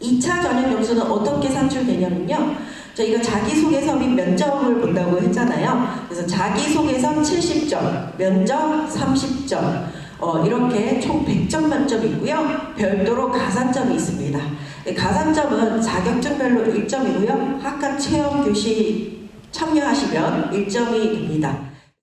2차 전형 점수는 어떻게 산출되냐면요. 저희가 자기소개서 및 면접을 본다고 했잖아요. 그래서 자기소개서 70점, 면접 30점, 이렇게 총 100점 만점이 있고요. 별도로 가산점이 있습니다. 가산점은 자격증별로 1점이고요. 학과 체험 교시 참여하시면 1점이 됩니다.